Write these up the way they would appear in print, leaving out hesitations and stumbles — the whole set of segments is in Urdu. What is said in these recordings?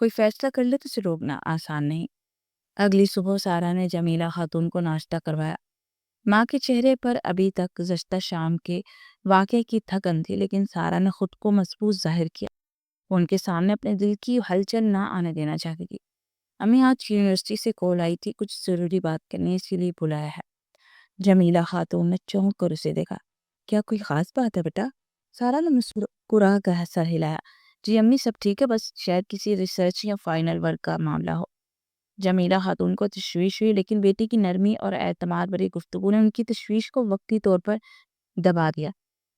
کوئی فیصلہ کر لے تو اسے روکنا آسان نہیں۔ اگلی صبح سارا نے جمیلہ خاتون کو ناشتہ کروایا۔ ماں کے چہرے پر ابھی تک گزشتہ شام کے واقعے کی تھکن تھی، لیکن سارا نے خود کو مضبوط ظاہر کیا۔ وہ ان کے سامنے اپنے دل کی ہلچل نہ آنے دینا چاہتی تھی۔ امی آج یونیورسٹی سے کال آئی تھی، کچھ ضروری بات کرنے اسی لیے بلایا ہے۔ جمیلہ خاتون نے چونک کر اسے دیکھا۔ کیا کوئی خاص بات ہے بیٹا؟ سارا نے مسکرا کر سر ہلایا۔ جی امی سب ٹھیک ہے، بس شاید کسی ریسرچ یا فائنل ورک کا معاملہ ہو۔ جمیلہ خاتون کو تشویش ہوئی، لیکن بیٹی کی نرمی اور اعتماد بھری گفتگو نے ان کی تشویش کو وقتی طور پر دبا دیا۔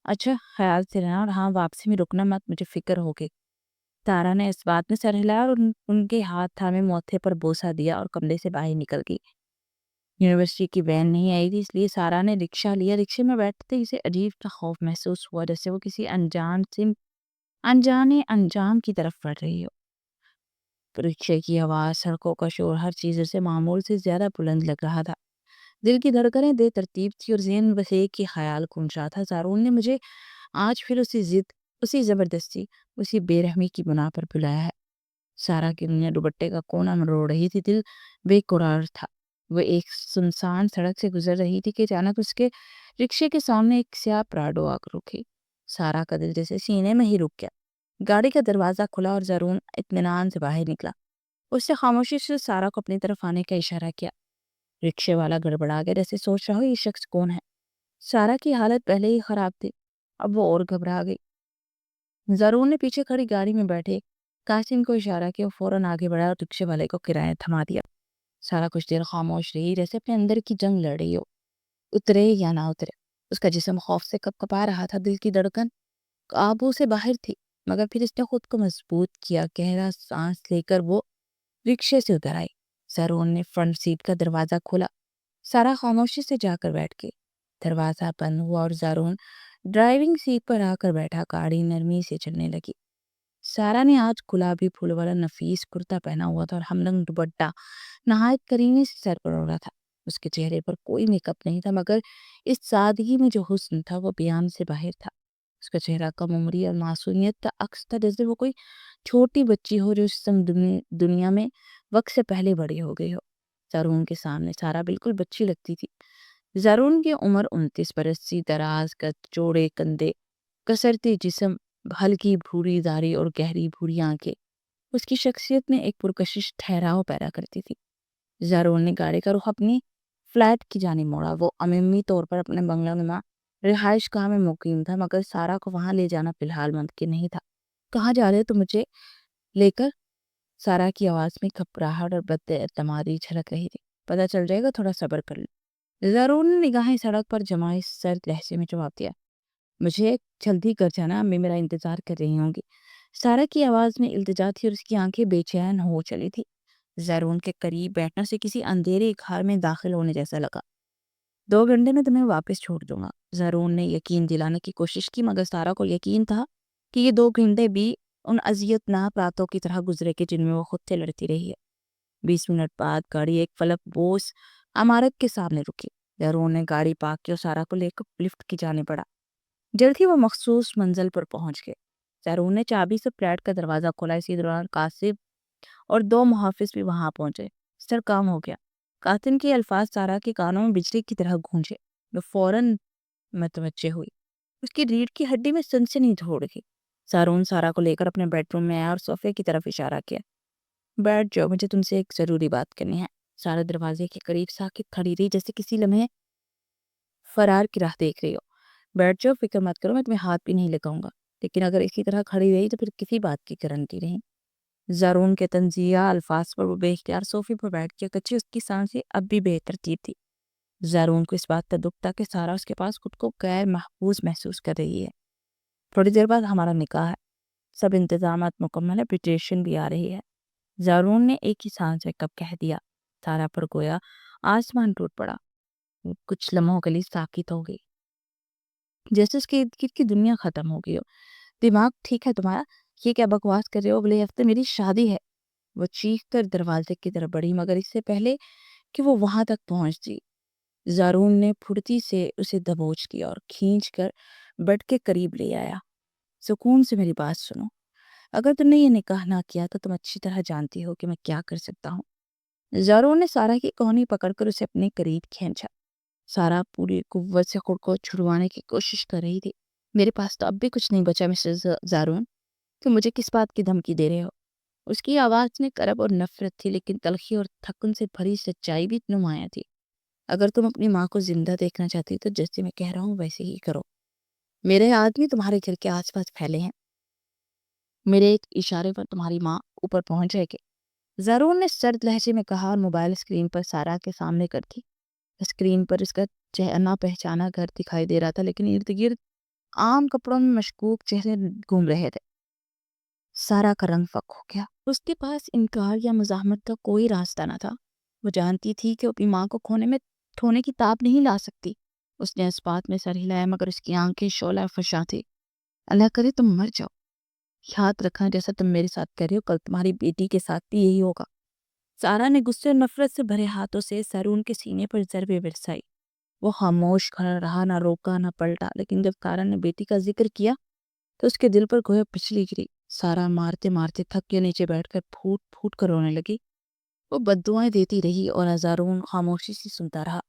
اچھا خیال سے رہنا، اور ہاں واپسی میں رکنا مت، مجھے فکر ہوگی۔ تارا نے اس بات میں سر ہلایا اور ان کے ہاتھ تھامے ماتھے پر بوسہ دیا اور کمرے سے باہر نکل گئی۔ یونیورسٹی کی وین نہیں آئی تھی، اس لیے سارا نے رکشہ لیا۔ رکشے میں بیٹھتے اسے عجیب سا خوف محسوس ہوا، جیسے وہ کسی انجانے انجام کی طرف بڑھ رہی ہو۔ رکشے کی آواز، سڑکوں کا شور، ہر چیز اسے معمول سے زیادہ بلند لگ رہا تھا۔ دل کی دھڑکنیں بے ترتیب تھی اور ذہن بس ایک ہی خیال گونج رہا تھا، زارون نے مجھے آج پھر اسی ضد، اسی زبردستی، اسی بے رحمی کی بنا پر بلایا ہے۔ سارا کی دنیا دوپٹے کا کونا مروڑ رہی تھی، دل بے قرار تھا۔ وہ ایک سنسان سڑک سے گزر رہی تھی کہ اچانک اس کے رکشے کے سامنے ایک سیاہ پراڈو آ کر رکی۔ سارا کا دل جیسے سینے میں ہی رک گیا۔ گاڑی کا دروازہ کھلا اور زارون اطمینان سے باہر نکلا۔ اس سے خاموشی سے سارا کو اپنی طرف آنے کا اشارہ کیا۔ رکشے والا گڑبڑا گیا، جیسے سوچ رہا ہو یہ شخص کون ہے۔ سارا کی حالت پہلے ہی خراب تھی، اب وہ اور گھبرا گئی۔ زارون نے پیچھے کھڑی گاڑی میں بیٹھے قاسم کو اشارہ کیا، وہ فوراً آگے بڑھا اور رکشے والے کو کرایہ تھما دیا۔ سارا کچھ دیر خاموش رہی، جیسے اپنے اندر کی جنگ لڑ رہی ہو، اترے یا نہ اترے۔ اس کا جسم خوف سے کپ کپا رہا تھا، دل کی دھڑکن قابو سے باہر تھی، مگر پھر اس نے خود کو مضبوط کیا۔ گہرا سانس لے کر وہ رکشے سے اتر آئی۔ زارون نے فرنٹ سیٹ کا دروازہ کھولا۔ سارا خاموشی سے جا کر بیٹھ گئی۔ دروازہ بند ہوا اور زارون ڈرائیونگ سیٹ پر آ کر بیٹھا۔ گاڑی نرمی سے چلنے لگی۔ سارا نے آج گلابی پھول والا نفیس کرتا پہنا ہوا تھا اور ہمرنگ دوپٹہ نہایت کرینے سے سر پر اوڑھا تھا۔ اس کے چہرے پر کوئی میک اپ نہیں تھا، مگر اس سادگی میں جو حسن تھا وہ بیان سے باہر تھا۔ اس کا چہرہ کم عمری اور معصومیت کا عکس تھا، جیسے وہ کوئی چھوٹی بچی ہو جو اس دنیا میں وقت سے پہلے بڑی ہو گئی ہو۔ زارون کے سامنے سارا بالکل بچی لگتی تھی۔ زارون کی عمر 29 برس تھی، دراز قد، چوڑے کندھے، کسرتی جسم، ہلکی بھوری داڑھی اور گہری بھوری آنکھیں اس کی شخصیت میں ایک پرکشش ٹھہراؤ پیدا کرتی تھی۔ زارون نے گاڑی کا رخ اپنی فلیٹ کی جانب موڑا۔ وہ عمومی طور پر اپنے بنگلہ نما رہائش گاہ میں مقیم تھا، مگر سارا کو وہاں لے جانا فی الحال ممکن نہیں تھا۔ کہاں جا رہے تو مجھے لے کر؟ سارا کی آواز میں گھبراہٹ اور بد اعتمادی جھلک رہی تھی۔ پتہ چل جائے گا، تھوڑا صبر کر لو۔ زارون نے نگاہیں سڑک پر جمائے سرد لہجے میں جواب دیا۔ مجھے جلدی گھر جانا، امی میرا انتظار کر رہی ہوں گی۔ سارا کی آواز میں التجا تھی اور اس کی آنکھیں بے چین ہو چلی تھی۔ زارون کے قریب بیٹھنا سے کسی اندھیرے گھر میں داخل ہونے جیسا لگا۔ 2 گھنٹے میں تمہیں واپس چھوڑ دوں گا، زارون نے یقین دلانے کی کوشش کی، مگر سارا کو یقین تھا کہ یہ 2 گھنٹے بھی ان اذیت ناک راتوں کی طرح گزرے کہ جن میں وہ خود سے لڑتی رہی ہے۔ 20 منٹ بعد گاڑی ایک فلک بوس عمارت کے سامنے رکی۔ زارون نے گاڑی پارک کی اور سارا کو لے کر لفٹ کی جانب بڑھا۔ جلد ہی وہ مخصوص منزل پر پہنچ گئے۔ زارون نے چابی سے فلیٹ کا دروازہ کھولا۔ اسی دوران قاسم اور 2 محافظ بھی وہاں پہنچے۔ سر کام ہو گیا۔ قاسم کے الفاظ سارا کے کانوں میں بجلی کی طرح گونجے۔ وہ فوراً متوجہ ہوئی۔ اس کی ریڑھ کی ہڈی میں سنسنی دوڑ گئی۔ زارون سارا کو لے کر اپنے بیڈ روم میں آیا اور صوفے کی طرف اشارہ کیا۔ بیٹھ جاؤ، مجھے تم سے ایک ضروری بات کرنی ہے۔ سارا دروازے کے قریب ساکت کھڑی رہی، جیسے کسی لمحے فرار کی راہ دیکھ رہی ہو۔ بیٹھ جاؤ، فکر مت کرو، میں تمہیں ہاتھ بھی نہیں لگاؤں گا، لیکن اگر اسی طرح کھڑی رہی تو پھر کسی بات کی گارنٹی نہیں۔ زارون کے تنزیہ الفاظ پر وہ بے اختیار صوفے پر بیٹھ گیا۔ کچی اس کی سانسیں اب بھی بے ترتیب تھی۔ زارون کو اس بات کا دکھ تھا کہ سارا اس کے پاس خود کو غیر محفوظ محسوس کر رہی ہے۔ تھوڑی دیر بعد ہمارا نکاح ہے، سب انتظامات مکمل ہے، پیٹیشن بھی آ رہی ہے، زارون نے ایک ہی سانس میں کب کہہ دیا۔ سارا پر گویا آسمان ٹوٹ پڑا۔ وہ کچھ لمحوں کے لیے ساکت ہو گئی، جیسے اس کے ارد گرد کی دنیا ختم ہو گئی ہو۔ دماغ ٹھیک ہے تمہارا؟ یہ کیا بکواس کر رہے ہو؟ اگلے ہفتے میری شادی ہے۔ وہ چیخ کر دروازے کی طرف بڑھی، مگر اس سے پہلے کہ وہ وہاں تک پہنچتی، زارون نے پھرتی سے اسے دبوچ لیا اور کھینچ کر بیڈ کے قریب لے آیا۔ سکون سے میری بات سنو، اگر تم نے یہ نکاح نہ کیا تو تم اچھی طرح جانتی ہو کہ میں کیا کر سکتا ہوں۔ زارون نے سارا کی کہانی پکڑ کر اسے اپنے قریب کھینچا۔ سارا پوری قوت سے خود کو چھڑوانے کی کوشش کر رہی تھی۔ میرے پاس تو اب بھی کچھ نہیں بچا مسٹر زارون، کہ مجھے کس بات کی دھمکی دے رہے ہو؟ اس کی آواز میں کرب اور نفرت تھی، لیکن تلخی اور تھکن سے بھری سچائی بھی نمایاں تھی۔ اگر تم اپنی ماں کو زندہ دیکھنا چاہتی تو جیسے میں کہہ رہا ہوں ویسے ہی کرو۔ میرے آدمی تمہارے گھر کے آس پاس پھیلے ہیں، میرے ایک اشارے پر تمہاری ماں اوپر پہنچ جائے گی۔ زارون نے سرد لہجے میں کہا اور موبائل اسکرین پر سارا کے سامنے کر دی۔ اسکرین پر اس کا نہ پہچانا گھر دکھائی دے رہا تھا، لیکن ارد گرد عام کپڑوں میں مشکوک چہرے گھوم رہے تھے۔ سارا کا رنگ فک ہو گیا۔ اس کے پاس انکار یا مزاحمت کا کوئی راستہ نہ تھا۔ وہ جانتی تھی کہ اپنی ماں کو کھونے کی تاب نہیں لا سکتی۔ اس نے اس بات میں سر ہلایا، مگر اس کی آنکھیں شعلہ فشاں تھی۔ اللہ کرے تم مر جاؤ۔ یاد رکھنا جیسا تم میرے ساتھ کر رہے ہو کل تمہاری بیٹی کے ساتھ بھی یہی ہوگا۔ سارا نے غصے اور نفرت سے بھرے ہاتھوں سے زارون کے سینے پر ضربیں برسائی۔ وہ خاموش کھڑا رہا، نہ روکا نہ پلٹا، لیکن جب سارا نے بیٹی کا ذکر کیا تو اس کے دل پر گویا بجلی گری۔ سارا مارتے مارتے تھک کے نیچے بیٹھ کر پھوٹ پھوٹ کر رونے لگی۔ وہ بددعائیں دیتی رہی اور زارون خاموشی سے سنتا رہا۔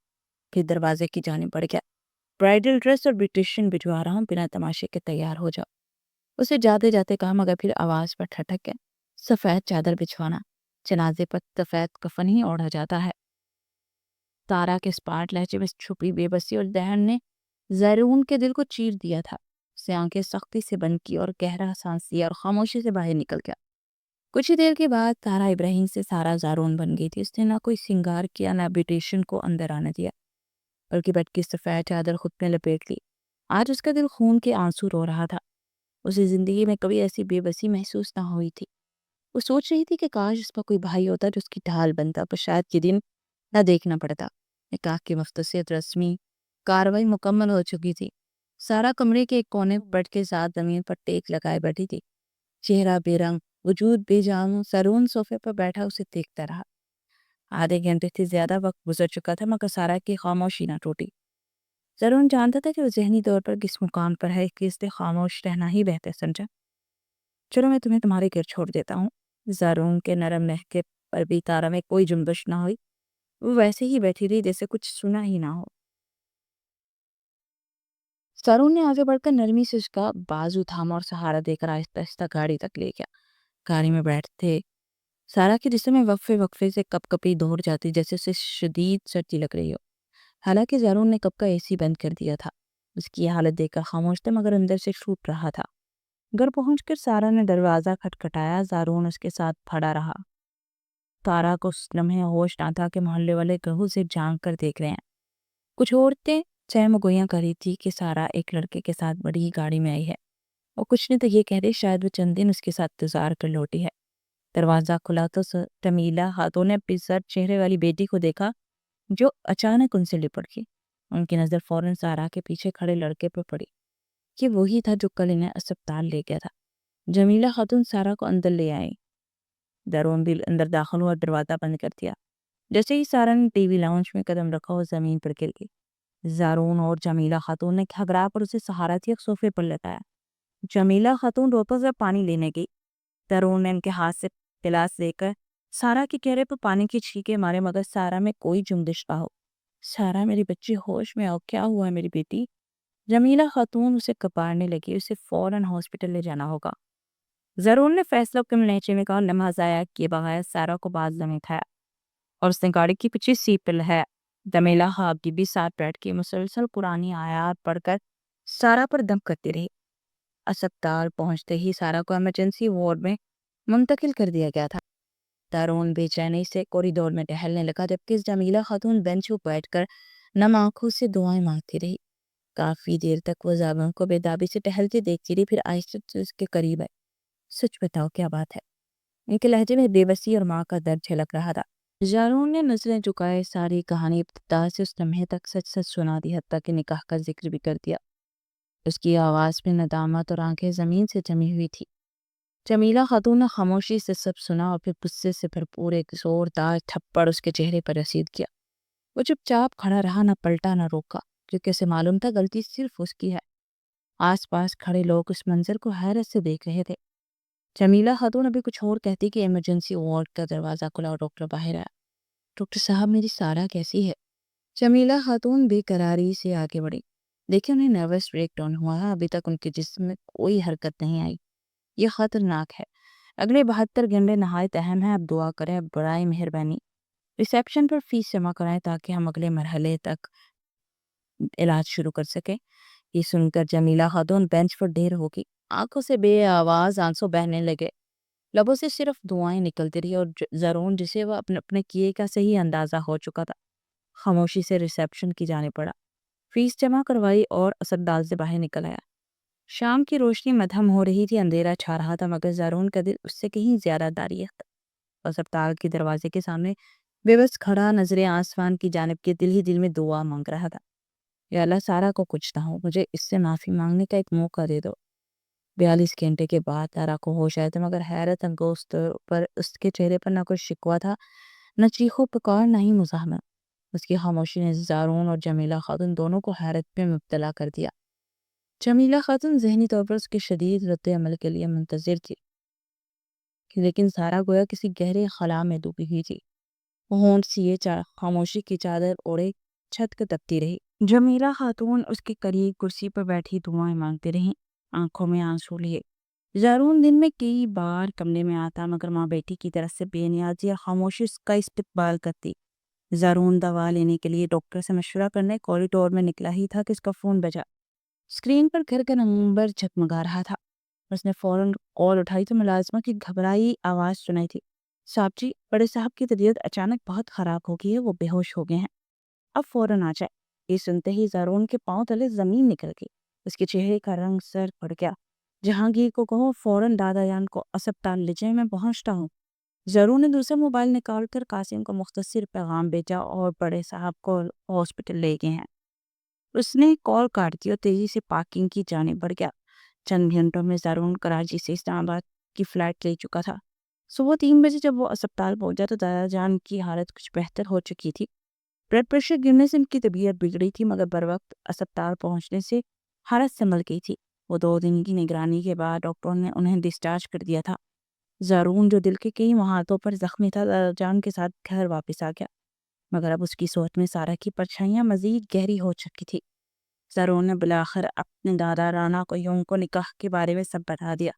پھر دروازے کی جانب بڑھ گیا۔ برائیڈل ڈریس اور بیوٹیشین بھجوا رہا ہوں، بنا تماشے کے تیار ہو جاؤ۔ اسے جاتے جاتے کہا، مگر پھر آواز پر ٹھٹک گیا۔ سفید چادر بچھوانا، جنازے پر سفید کفن ہی اوڑھا جاتا ہے۔ سارا کے اسپاٹ لہجے میں چھپی بے بسی اور ذہن نے زارون کے دل کو چیر دیا تھا۔ اسے آنکھیں سختی سے بند کی اور گہرا سانس لیا اور خاموشی سے باہر نکل گیا۔ کچھ ہی دیر کے بعد سارا ابراہیم سے سارا زارون بن گئی تھی۔ اس نے نہ کوئی سنگار کیا، نہ بیوٹیشین کو اندر آنے دیا، بلکہ بیٹھ کی سفید چادر خود میں لپیٹ لی۔ آج اس کا دل خون کے آنسو رو رہا تھا۔ اسے زندگی میں کبھی ایسی بے بسی محسوس نہ ہوئی تھی۔ وہ سوچ رہی تھی کہ کاش اس کا کوئی بھائی ہوتا جو اس کی ڈھال بنتا، پر شاید یہ دن نہ دیکھنا پڑتا۔ نکاح کی مختصیت رسمی کاروائی مکمل ہو چکی تھی۔ سارا کمرے کے ایک کونے پر بیٹھ کے ساتھ زمین پر ٹیک لگائے بیٹھی تھی، چہرہ بے رنگ، وجود بے جان۔ زارون صوفے پر بیٹھا اسے دیکھتا رہا۔ آدھے گھنٹے سے زیادہ وقت گزر چکا تھا، مگر سارا کی خاموشی نہ ٹوٹی۔ زارون جانتا تھا کہ وہ ذہنی طور پر کس مقام پر ہے، کہ اس نے خاموش رہنا ہی بہتر سمجھا۔ چلو میں تمہیں تمہارے گھر چھوڑ دیتا ہوں۔ زارون کے نرم لہجے پر بھی تارا میں کوئی جنبش نہ ہوئی۔ وہ ویسے ہی بیٹھی رہی جیسے کچھ سنا ہی نہ ہو۔ زارون نے آگے بڑھ کر نرمی سے اس کا بازو تھاما اور سہارا دے کر آہستہ آہستہ گاڑی تک لے گیا۔ گاڑی میں بیٹھتے سارا کے جسم میں وقفے وقفے سے کپ کپی دوڑ جاتی، جیسے اسے شدید سردی لگ رہی ہو۔ حالانکہ زارون نے کب کا اے سی بند کر دیا تھا۔ اس کی حالت دیکھ کر خاموش تھا، مگر اندر سے چھوٹ رہا تھا۔ گھر پہنچ کر سارا نے دروازہ کھٹکھٹایا۔ زارون اس کے ساتھ کھڑا رہا۔ سارا کو اس لمحے ہوش نہ تھا کہ محلے والے گہو سے جھانک کر دیکھ رہے ہیں۔ کچھ عورتیں چہم گویاں کر رہی تھی کہ سارا ایک لڑکے کے ساتھ بڑی گاڑی میں آئی ہے، اور کچھ نے تو یہ کہہ دے شاید وہ چند دن اس کے ساتھ انتظار کر لوٹی ہے۔ دروازہ کھلا تو جمیلہ خاتون نے اپنی سرد چہرے والی بیٹی کو دیکھا جو اچانک ان سے لپٹ گئی۔ ان کی نظر فوراً سارا کے پیچھے کھڑے لڑکے پر پڑی۔ یہ وہی تھا جو کل انہیں اسپتال لے گیا تھا۔ جمیلہ خاتون سارا کو اندر لے آئی۔ زارون بھی اندر داخل ہوا اور دروازہ بند کر دیا۔ جیسے ہی سارا نے ٹی وی لاؤنج میں قدم رکھا، وہ زمین پر گر گئی۔ زارون اور جمیلہ خاتون نے گھبرا کر اسے سہارا دیا، صوفے پر لٹایا۔ جمیلہ خاتون روپا سے پانی لینے گئی۔ زارون نے ان کے ہاتھ سے گلاس لے کر سارا کے چہرے پر پانی کی چھینکیں مارے، مگر سارا میں کوئی جنبش نہ ہو۔ سارا میری بچی ہوش میں آؤ، کیا ہوا ہے میری بیٹی؟ جمیلہ خاتون اسے کپارنے لگی۔ اسے فوراً ہاسپٹل لے جانا ہوگا۔ زارون نے فیصلہ کن لہجے میں کہا، لمحہ ضائع کیے بغیر سارا کو باز میں اٹھایا اور اس نے گاڑی کی پیچھے سیٹ پر لہرایا۔ جمیلہ خاتون بھی ساتھ بیٹھ کے مسلسل قرآنی آیات پڑھ کر سارا پر دم کرتی رہی۔ اسپتال پہنچتے ہی سارا کو ایمرجنسی وارڈ میں منتقل کر دیا گیا تھا۔ زارون بے چینی سے کوریڈور میں ٹہلنے لگا، جبکہ جمیلہ خاتون بینچ پر بیٹھ کر نم آنکھوں سے دعائیں مانگتی رہی۔ کافی دیر تک وہ زارون کو بے تابی سے ٹہلتے دیکھتی رہی، پھر آہستہ سے اس کے قریب آئی۔ سچ بتاؤ کیا بات ہے؟ ان کے لہجے میں بے بسی اور ماں کا درد جھلک رہا تھا۔ زارون نے نظریں جھکائے ساری کہانی ابتدا سے اس لمحے تک سچ سچ سنا دی، حتیٰ کہ نکاح کا ذکر بھی کر دیا۔ اس کی آواز میں ندامت اور آنکھیں زمین سے جمی ہوئی تھی۔ جمیلہ خاتون نے خاموشی سے سب سنا اور پھر غصے سے بھرپور ایک زوردار تھپڑ اس کے چہرے پر رسید کیا۔ وہ چپ چاپ کھڑا رہا، نہ پلٹا نہ روکا، کیونکہ اسے معلوم تھا غلطی صرف اس کی ہے۔ آس پاس کھڑے لوگ اس منظر کو حیرت سے دیکھ رہے تھے۔ جمیلہ خاتون ابھی کچھ اور کہتی کہ ایمرجنسی وارڈ کا دروازہ کھلا اور ڈاکٹر باہر آیا۔ ڈاکٹر صاحب میری سارا کیسی ہے؟ جمیلہ خاتون بے قراری سے آگے بڑھی۔ دیکھیں انہیں نروس بریک ڈاؤن ہوا ہے، ابھی تک ان کے جسم میں کوئی حرکت نہیں آئی، یہ خطرناک ہے، اگلے 72 گھنٹے نہایت اہم ہے، اب دعا کریں، اب برائے مہربانی ریسیپشن پر فیس جمع کرائیں تاکہ ہم اگلے مرحلے تک علاج شروع کر سکیں۔ یہ سن کر جمیلہ خاتون بینچ پر ڈھیر ہو گئی، آنکھوں سے بے آواز آنسو بہنے لگے، لبوں سے صرف دعائیں نکلتی رہی اور زارون جسے وہ اپنے کیے کا صحیح اندازہ ہو چکا تھا خاموشی سے ریسیپشن کی جانے پڑا، فیس جمع کروائی اور اسپتال سے باہر نکل آیا۔ شام کی روشنی مدھم ہو رہی تھی، اندھیرا چھا رہا تھا، مگر زارون کا دل اس سے کہیں زیادہ داریخ تھا۔ اسپتال کے دروازے کے سامنے بے بس کھڑا نظریں آسمان کی جانب کے دل ہی دل میں دعا مانگ رہا تھا، یا اللہ سارا کو کچھ نہ ہو، مجھے اس سے معافی مانگنے کا ایک موقع دے دو۔ 42 گھنٹے کے بعد تارا کو ہوش آیا تھا، مگر حیرت انگیز طور پر اس کے چہرے پر نہ کوئی شکوہ تھا، نہ چیخ و پکار، نہ ہی مزاحمت۔ اس کی خاموشی نے زارون اور جمیلہ خاتون دونوں کو حیرت میں مبتلا کر دیا۔ جمیلہ خاتون ذہنی طور پر اس کے شدید رد عمل کے لیے منتظر تھی، لیکن سارا گویا کسی گہرے خلا میں ڈوبی ہوئی تھی، وہ ہونٹ سیے خاموشی کی چادر اوڑھے چھت کو تکتی رہی۔ جمیلہ خاتون اس کے قریب کرسی پر بیٹھی دعائیں مانگتی رہی، آنکھوں میں آنسو لیے۔ زارون دن میں کئی بار کمرے میں آتا، مگر ماں بیٹی کی طرف سے بے نیازی اور خاموشی اس کا استقبال کرتی۔ زارون دوا لینے کے لیے ڈاکٹر سے مشورہ کرنے کوریڈور میں نکلا ہی تھا کہ اس کا فون بجا۔ اسکرین پر گھر کا نمبر جھگمگا رہا تھا، اس نے فوراً کال اٹھائی تو ملازمہ کی گھبرائی آواز سنائی تھی، صاحب جی، بڑے صاحب کی طبیعت اچانک بہت خراب ہو گئی ہے، وہ بے ہوش ہو گئے ہیں، اب فوراً آ جائے۔ یہ سنتے ہی زارون کے پاؤں تلے زمین نکل گئی، اس کے چہرے کا رنگ سر پڑ گیا۔ جہانگیر کو کہو فوراً دادا جان کو اسپتال لے جائیں، میں پہنچتا ہوں۔ زارون نے دوسرا موبائل نکال کر قاسم کو مختصر پیغام بھیجا اور بڑے صاحب کو ہاسپٹل لے گئے ہیں۔ اس نے کال کاٹ دی اور تیزی سے پارکنگ کی جانب بڑھ گیا۔ چند گھنٹوں میں زارون کراچی سے اسلام آباد کی فلائٹ لے چکا تھا۔ صبح 3 بجے جب وہ اسپتال پہنچا تو دادا جان کی حالت کچھ بہتر ہو چکی تھی، بلڈ پریشر گرنے سے ان کی طبیعت بگڑی تھی، مگر بر وقت اسپتال پہنچنے سے حالت سنبھل گئی تھی۔ وہ 2 دن کی نگرانی کے بعد ڈاکٹروں نے انہیں ڈسچارج کر دیا تھا۔ زارون جو دل کے کئی محاذوں پر زخمی تھا، دادا جان کے ساتھ گھر واپس آ گیا، مگر اب اس کی سوچ میں سارا کی پرچھائیاں مزید گہری ہو چکی تھی۔ زارون نے بلاخر اپنے دادا رانا قیوم کو نکاح کے بارے میں سب بتا دیا۔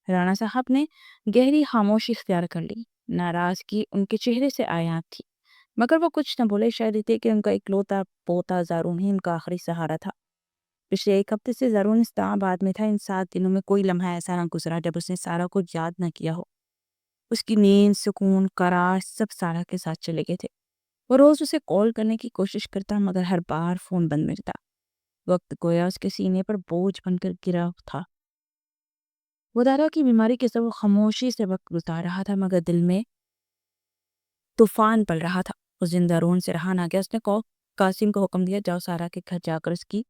رانا صاحب نے گہری خاموشی اختیار کر لی، ناراضگی ان کے چہرے سے عیاں تھی، مگر وہ کچھ نہ بولے، شاید تھے کہ ان کا اکلوتا پوتا زارون ہی ان کا آخری سہارا تھا۔ پچھلے 1 ہفتے سے زارون اسلام آباد میں تھا، ان 7 دنوں میں کوئی لمحہ ایسا نہ گزرا جب اس نے سارا کو یاد نہ کیا ہو۔ اس کی نیند، سکون، قرار سب سارا کے ساتھ چلے گئے تھے۔ وہ روز اسے کال کرنے کی کوشش کرتا، مگر ہر بار فون بند ملتا۔ وقت گویا اس کے سینے پر بوجھ بن کر گرا تھا۔ وہ دادا کی بیماری کے سبب خاموشی سے وقت گزار رہا تھا، مگر دل میں طوفان پل رہا تھا۔ اس دن زارون سے رہا نہ گیا، اس نے قاسم کو حکم دیا، جاؤ سارا کے گھر جا کر اس کی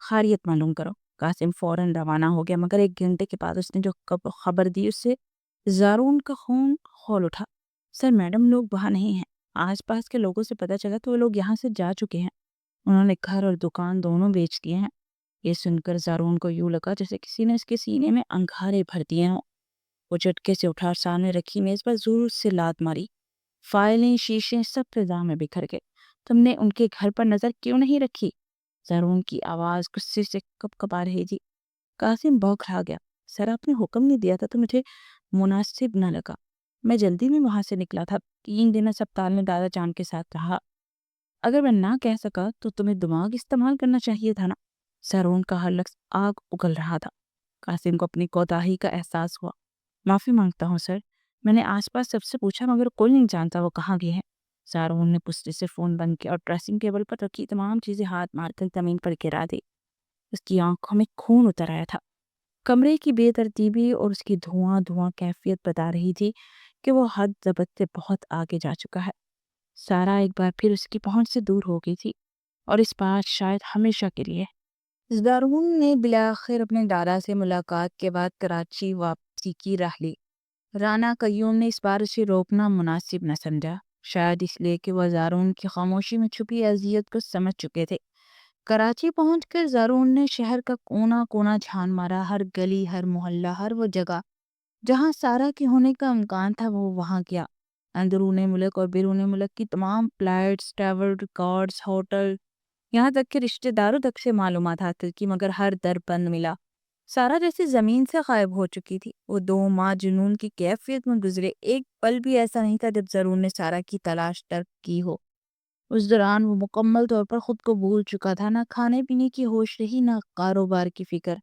خیریت معلوم کرو۔ قاسم فوراً روانہ ہو گیا، مگر 1 گھنٹے کے بعد اس نے جو خبر دی اس سے زارون کا خون کھول اٹھا۔ سر میڈم لوگ وہاں نہیں ہیں، آس پاس کے لوگوں سے پتہ چلا تو وہ لوگ یہاں سے جا چکے ہیں، انہوں نے گھر اور دکان دونوں بیچ دیے ہیں۔ یہ سن کر زارون کو یوں لگا جیسے کسی نے اس کے سینے میں انگارے بھر دیے ہوں۔ وہ جھٹکے سے اٹھا اور سامنے رکھی میز پر زور سے لات ماری، فائلیں، شیشے سب فضا میں بکھر گئے۔ تم نے ان کے گھر پر نظر کیوں نہیں رکھی؟ زارون کی آواز غصے سے کپ کپا رہی تھی۔ قاسم بوکھلا گیا، سر آپ نے حکم نہیں دیا تھا تو مجھے مناسب نہ لگا، میں جلدی میں وہاں سے نکلا تھا، 3 دن اسپتال میں دادا جان کے ساتھ رہا، اگر میں نہ کہہ سکا تو تمہیں دماغ استعمال کرنا چاہیے تھا نا۔ زارون کا ہر لفظ آگ اگل رہا تھا۔ قاسم کو اپنی کوتاہی کا احساس ہوا۔ معافی مانگتا ہوں سر، میں نے آس پاس سب سے پوچھا مگر کوئی نہیں جانتا وہ کہاں گئے ہیں۔ زارون نے پستے سے فون بند کیا اور ڈریسنگ ٹیبل پر رکھی تمام چیزیں ہاتھ مار کر زمین پر گرا دی۔ اس کی آنکھوں میں خون اتر آیا تھا۔ کمرے کی بے ترتیبی اور اس کی دھواں کیفیت بتا رہی تھی کہ وہ حد ضبط سے بہت آگے جا چکا ہے۔ سارا ایک بار پھر اس کی پہنچ سے دور ہو گئی تھی، اور اس بار شاید ہمیشہ کے لیے۔ زارون نے بلاخر اپنے دادا سے ملاقات کے بعد کراچی واپسی کی راہ لی۔ رانا قیوم نے اس بار اسے روکنا مناسب نہ سمجھا، شاید اس لیے کہ وہ زارون کی خاموشی میں چھپی اذیت کو سمجھ چکے تھے۔ کراچی پہنچ کر زارون نے شہر کا کونا کونا چھان مارا، ہر گلی، ہر محلہ، ہر وہ جگہ جہاں سارا کے ہونے کا امکان تھا وہ وہاں کیا۔ اندرون ملک اور بیرون ملک کی تمام فلائٹس، ٹریول ریکارڈز، ہوٹل، یہاں تک کہ رشتہ داروں تک سے معلومات حاصل کی، مگر ہر در بند ملا۔ سارا جیسے زمین سے غائب ہو چکی تھی۔ وہ 2 ماہ جنون کی کیفیت میں گزرے، ایک پل بھی ایسا نہیں تھا جب ضرور نے سارا کی تلاش ترک کی ہو۔ اس دوران وہ مکمل طور پر خود کو بھول چکا تھا، نہ کھانے پینے کی ہوش رہی، نہ کاروبار کی فکر۔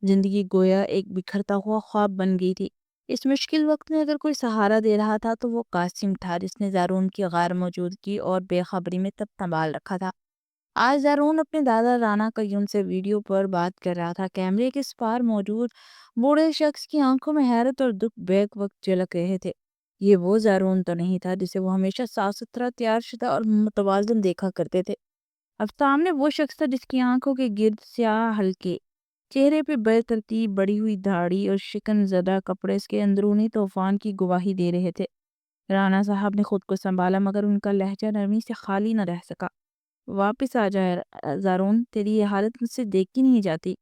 زندگی گویا ایک بکھرتا ہوا خواب بن گئی تھی۔ اس مشکل وقت میں اگر کوئی سہارا دے رہا تھا تو وہ قاسم تھا، جس نے زارون کی غیر موجودگی اور بے خبری میں تب سنبھال رکھا تھا۔ آج زارون اپنے دادا رانا قیوم سے ویڈیو پر بات کر رہا تھا۔ کیمرے کے اس پار موجود بوڑھے شخص کی آنکھوں میں حیرت اور دکھ بیک وقت جھلک رہے تھے۔ یہ وہ زارون تو نہیں تھا جسے وہ ہمیشہ صاف ستھرا، تیار شدہ اور متوازن دیکھا کرتے تھے۔ اب سامنے وہ شخص تھا جس کی آنکھوں کے گرد سیاہ حلقے، چہرے پہ بے ترتیب بڑی ہوئی داڑھی اور شکن زدہ کپڑے اس کے اندرونی طوفان کی گواہی دے رہے تھے۔ رانا صاحب نے خود کو سنبھالا، مگر ان کا لہجہ نرمی سے خالی نہ رہ سکا۔ واپس آ جائے زارون، تیری یہ حالت مجھ سے دیکھی نہیں جاتی۔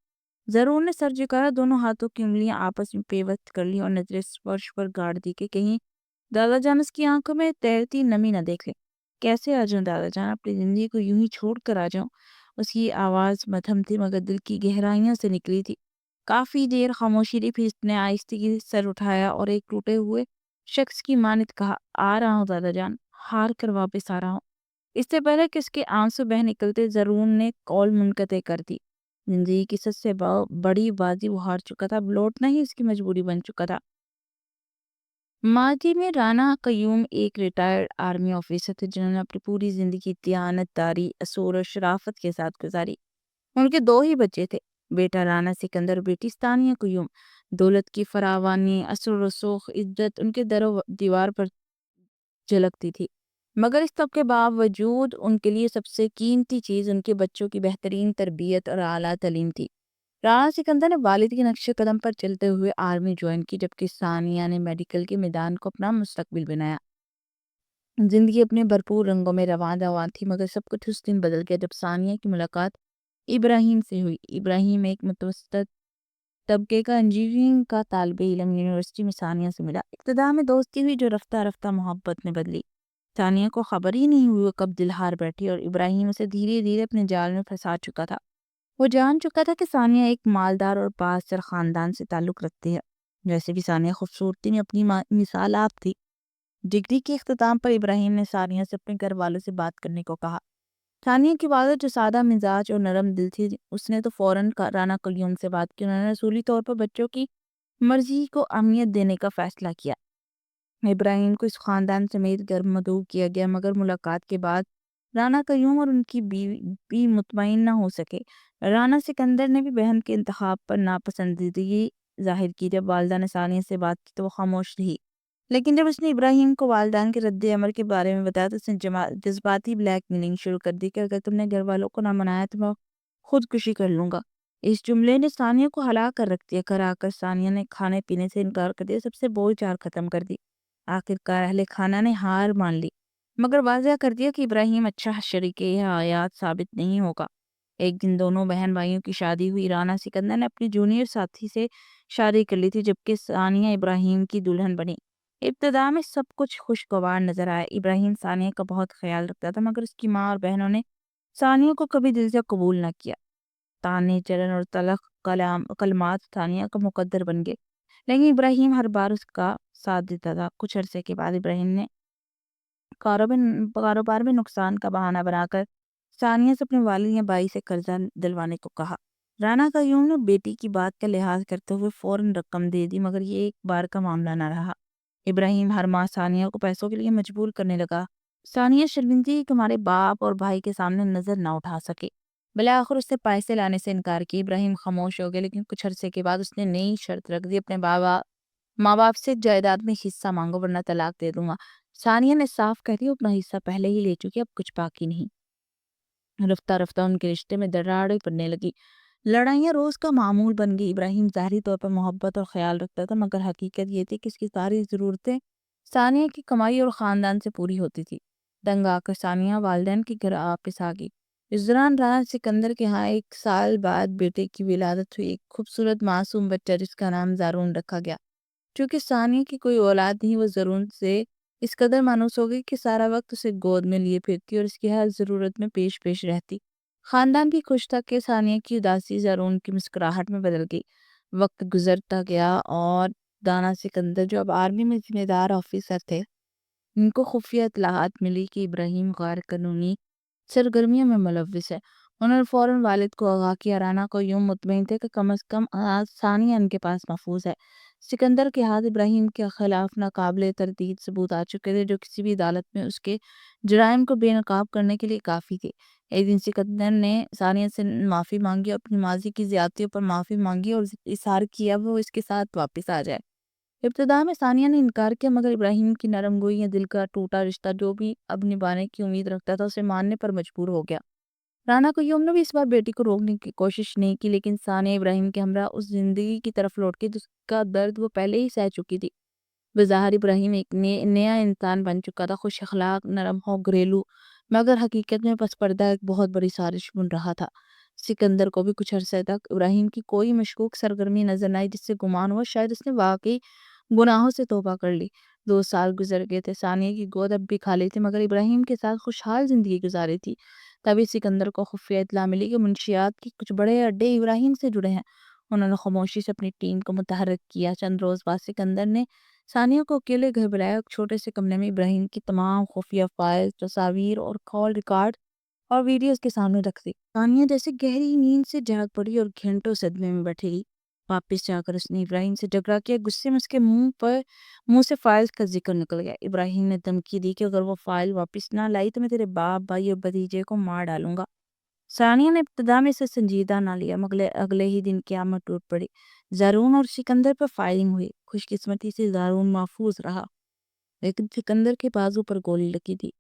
زارون نے سر جھکایا، دونوں ہاتھوں کی انگلیاں آپس میں پیوست کر لی اور نظریں فرش پر گاڑ دی کہ کہیں دادا جان اس کی آنکھوں میں تیرتی نمی نہ دیکھ لے۔ کیسے آ جاؤں دادا جان، اپنی زندگی کو یوں ہی چھوڑ کر آ جاؤں؟ اس کی آواز مدھم تھی مگر دل کی گہرائیوں سے نکلی تھی۔ کافی دیر خاموشی رہی، پھر اس نے آہستگی سے سر اٹھایا اور ایک ٹوٹے ہوئے شخص کی مانند کہا، آ رہا ہوں دادا جان، ہار کر واپس آ رہا ہوں۔ اس سے پہلے کہ اس کے آنسو بہہ نکلتے زارون نے کال منقطع کر دی۔ زندگی کی سب سے بڑی بازی وہ ہار چکا تھا، اب لوٹنا ہی اس کی مجبوری بن چکا تھا۔ ماضی میں رانا قیوم ایک ریٹائرڈ آرمی آفیسر تھے جنہوں نے اپنی پوری زندگی دیانت داری، اصول اور شرافت کے ساتھ گزاری۔ ان کے 2 ہی بچے تھے، بیٹا رانا سکندر اور بیٹی ثانیہ قیوم۔ دولت کی فراوانی، اثر و رسوخ، عزت ان کے در و دیوار پر جھلکتی تھی، مگر اس سب کے باوجود ان کے لیے سب سے قیمتی چیز ان کے بچوں کی بہترین تربیت اور اعلیٰ تعلیم تھی۔ رانا سکندر نے والد کے نقش قدم پر چلتے ہوئے آرمی جوائن کی، جبکہ ثانیہ نے میڈیکل کے میدان کو اپنا مستقبل بنایا۔ زندگی اپنے بھرپور رنگوں میں رواں تھی، مگر سب کچھ اس دن بدل گیا جب ثانیہ کی ملاقات ابراہیم سے ہوئی۔ ابراہیم ایک متوسط طبقے کا انجینئرنگ کا طالب علم یونیورسٹی میں ثانیہ سے ملا۔ ابتدا میں دوستی ہوئی جو رفتہ رفتہ محبت میں بدلی۔ ثانیہ کو خبر ہی نہیں ہوئی وہ کب دل ہار بیٹھی، اور ابراہیم اسے دھیرے دھیرے اپنے جال میں پھنسا چکا تھا۔ وہ جان چکا تھا کہ ثانیہ ایک مالدار اور بااثر خاندان سے تعلق رکھتی ہے۔ ویسے بھی ثانیہ خوبصورتی میں اپنی مثال آپ تھی۔ ڈگری کے اختتام پر ابراہیم نے ثانیہ سے اپنے گھر والوں سے بات کرنے کو کہا۔ ثانیہ کی والدہ جو سادہ مزاج اور نرم دل تھی، اس نے تو فوراً رانا قیوم سے بات کی۔ انہوں نے اصولی طور پر بچوں کی مرضی کو اہمیت دینے کا فیصلہ کیا۔ ابراہیم کو اس خاندان سمیت گھر مدعو کیا گیا، مگر ملاقات کے بعد رانا قیوم اور ان کی بیوی مطمئن نہ ہو سکے۔ رانا سکندر نے بھی بہن کے انتخاب پر ناپسندیدگی ظاہر کی۔ جب والدہ نے ثانیہ سے بات کی تو وہ خاموش رہی، لیکن جب اس نے ابراہیم کو والدین کے رد عمل کے بارے میں بتایا تو اس نے جذباتی بلیک میلنگ شروع کر دی کہ اگر تم نے گھر والوں کو نہ منایا تو میں خودکشی کر لوں گا۔ اس جملے نے ثانیہ کو ہلا کر رکھ دیا۔ آ کر ثانیہ نے کھانے پینے سے انکار کر دیا، سب سے بول چال ختم کر دی۔ آخرکار اہل خانہ نے ہار مان لی، مگر واضح کر دیا کہ ابراہیم اچھا شریک حیات ثابت نہیں ہوگا۔ ایک دن دونوں بہن بھائیوں کی شادی ہوئی۔ رانا سکندر نے اپنی جونیئر ساتھی سے شادی کر لی تھی، جبکہ ثانیہ ابراہیم کی دلہن بنی۔ ابتدا میں سب کچھ خوشگوار نظر آیا۔ ابراہیم ثانیہ کا بہت خیال رکھتا تھا، مگر اس کی ماں اور بہنوں نے ثانیہ کو کبھی دل سے قبول نہ کیا۔ طعنے، جلن اور تلخ کلمات ثانیہ کا مقدر بن گئے، لیکن ابراہیم ہر بار اس کا ساتھ دیتا تھا۔ کچھ عرصے کے بعد ابراہیم نے کاروبار میں نقصان کا بہانہ بنا کر ثانیہ سے اپنے والد یا بھائی سے قرضہ دلوانے کو کہا۔ رانا قیوم نے بیٹی کی بات کا لحاظ کرتے ہوئے فوراً رقم دے دی، مگر یہ ایک بار کا معاملہ نہ رہا۔ ابراہیم ہر ماہ ثانیہ کو پیسوں کے لیے مجبور کرنے لگا۔ ثانیہ شرمندگی کہ ہمارے باپ اور بھائی کے سامنے نظر نہ اٹھا سکے، بلاخر اس سے پیسے لانے سے انکار کی۔ ابراہیم خاموش ہو گیا، لیکن کچھ عرصے کے بعد اس نے نئی شرط رکھ دی، اپنے ماں باپ سے جائیداد میں حصہ مانگو ورنہ طلاق دے دوں گا۔ ثانیہ نے صاف کہہ دی، اپنا حصہ پہلے ہی لے چکی، اب کچھ باقی نہیں۔ رفتہ رفتہ ان کے رشتے میں دراڑیں پڑنے لگی، لڑائیاں روز کا معمول بن گئی۔ ابراہیم ظاہری طور پر محبت اور خیال رکھتا تھا، مگر حقیقت یہ تھی کہ اس کی ساری ضرورتیں ثانیہ کی کمائی اور خاندان سے پوری ہوتی تھی۔ تنگ آ کر ثانیہ والدین کے گھر واپس آ گئی۔ اس دوران رانا سکندر کے ہاں 1 سال بعد بیٹے کی ولادت ہوئی، ایک خوبصورت معصوم بچہ جس کا نام زارون رکھا گیا۔ چونکہ ثانیہ کی کوئی اولاد نہیں، وہ زرون سے اس قدر مانوس ہو گئی کہ سارا وقت اسے گود میں لیے پھرتی اور اس کی ہر ضرورت میں پیش پیش رہتی۔ خاندان بھی خوش تھا کہ ثانیہ کی اداسی زرون کی مسکراہٹ میں بدل گئی۔ وقت گزرتا گیا اور دانا سکندر، جو اب آرمی میں ذمہ دار آفیسر تھے، ان کو خفیہ اطلاعات ملی کہ ابراہیم غیر قانونی سرگرمیوں میں ملوث ہے۔ انہوں نے فوراً والد کو آگاہ کیا۔ رانا کو یوں مطمئن تھے کہ کم از کم آج ثانیہ ان کے پاس محفوظ ہے۔ سکندر کے ہاتھ ابراہیم کے خلاف ناقابل تردید ثبوت آ چکے تھے جو کسی بھی عدالت میں اس کے جرائم کو بے نقاب کرنے کے لیے کافی تھے۔ ایک دن سکندر نے ثانیہ سے معافی مانگی، اپنی ماضی کی زیادتیوں پر معافی مانگی اور اصرار کیا وہ اس کے ساتھ واپس آ جائے۔ ابتدا میں ثانیہ نے انکار کیا، مگر ابراہیم کی نرم گوئی یا دل کا ٹوٹا رشتہ جو بھی اب نبھانے کی امید رکھتا تھا اسے ماننے پر مجبور ہو گیا۔ رانا قیوم نے بھی اس بار بیٹی کو روکنے کی کوشش نہیں کی، لیکن ثانیہ ابراہیم کے ہمراہ اس زندگی کی طرف لوٹ کے جس کا درد وہ پہلے ہی سہ چکی تھی۔ بظاہر ابراہیم ایک نیا انسان بن چکا تھا، خوش اخلاق، نرم ہو، گھریلو، مگر حقیقت میں پس پردہ ایک بہت بڑی سازش بن رہا تھا۔ سکندر کو بھی کچھ عرصے تک ابراہیم کی کوئی مشکوک سرگرمی نظر نہ آئی، جس سے گمان ہوا شاید اس نے واقعی گناہوں سے توبہ کر لی۔ 2 سال گزر گئے تھے، ثانیہ کی گود اب بھی خالی تھی، مگر ابراہیم کے ساتھ خوشحال زندگی گزاری تھی۔ تبھی سکندر کو خفیہ اطلاع ملی کہ منشیات کے کچھ بڑے اڈے ابراہیم سے جڑے ہیں۔ انہوں نے خاموشی سے اپنی ٹیم کو متحرک کیا۔ چند روز بعد سکندر نے ثانیہ کو اکیلے گھر بلایا، ایک چھوٹے سے کمرے میں ابراہیم کی تمام خفیہ فائلز، تصاویر اور کال ریکارڈ اور ویڈیوز کے سامنے رکھ دی۔ ثانیہ جیسے گہری نیند سے جاگ پڑی اور گھنٹوں صدمے میں بیٹھی رہی۔ واپس جا کر اس نے ابراہیم سے جھگڑا کیا، غصے میں اس کے منہ سے فائلز کا ذکر نکل گیا۔ ابراہیم نے دھمکی دی کہ اگر وہ فائل واپس نہ لائی تو میں تیرے باپ، بھائی اور بھتیجے کو مار ڈالوں گا۔ ثانیہ نے ابتدا میں اسے سنجیدہ نہ لیا، مگر اگلے ہی دن قیامت ٹوٹ پڑی۔ زارون اور سکندر پر فائرنگ ہوئی۔ خوش قسمتی سے زارون محفوظ رہا، لیکن سکندر کے بازو پر گولی لگی تھی۔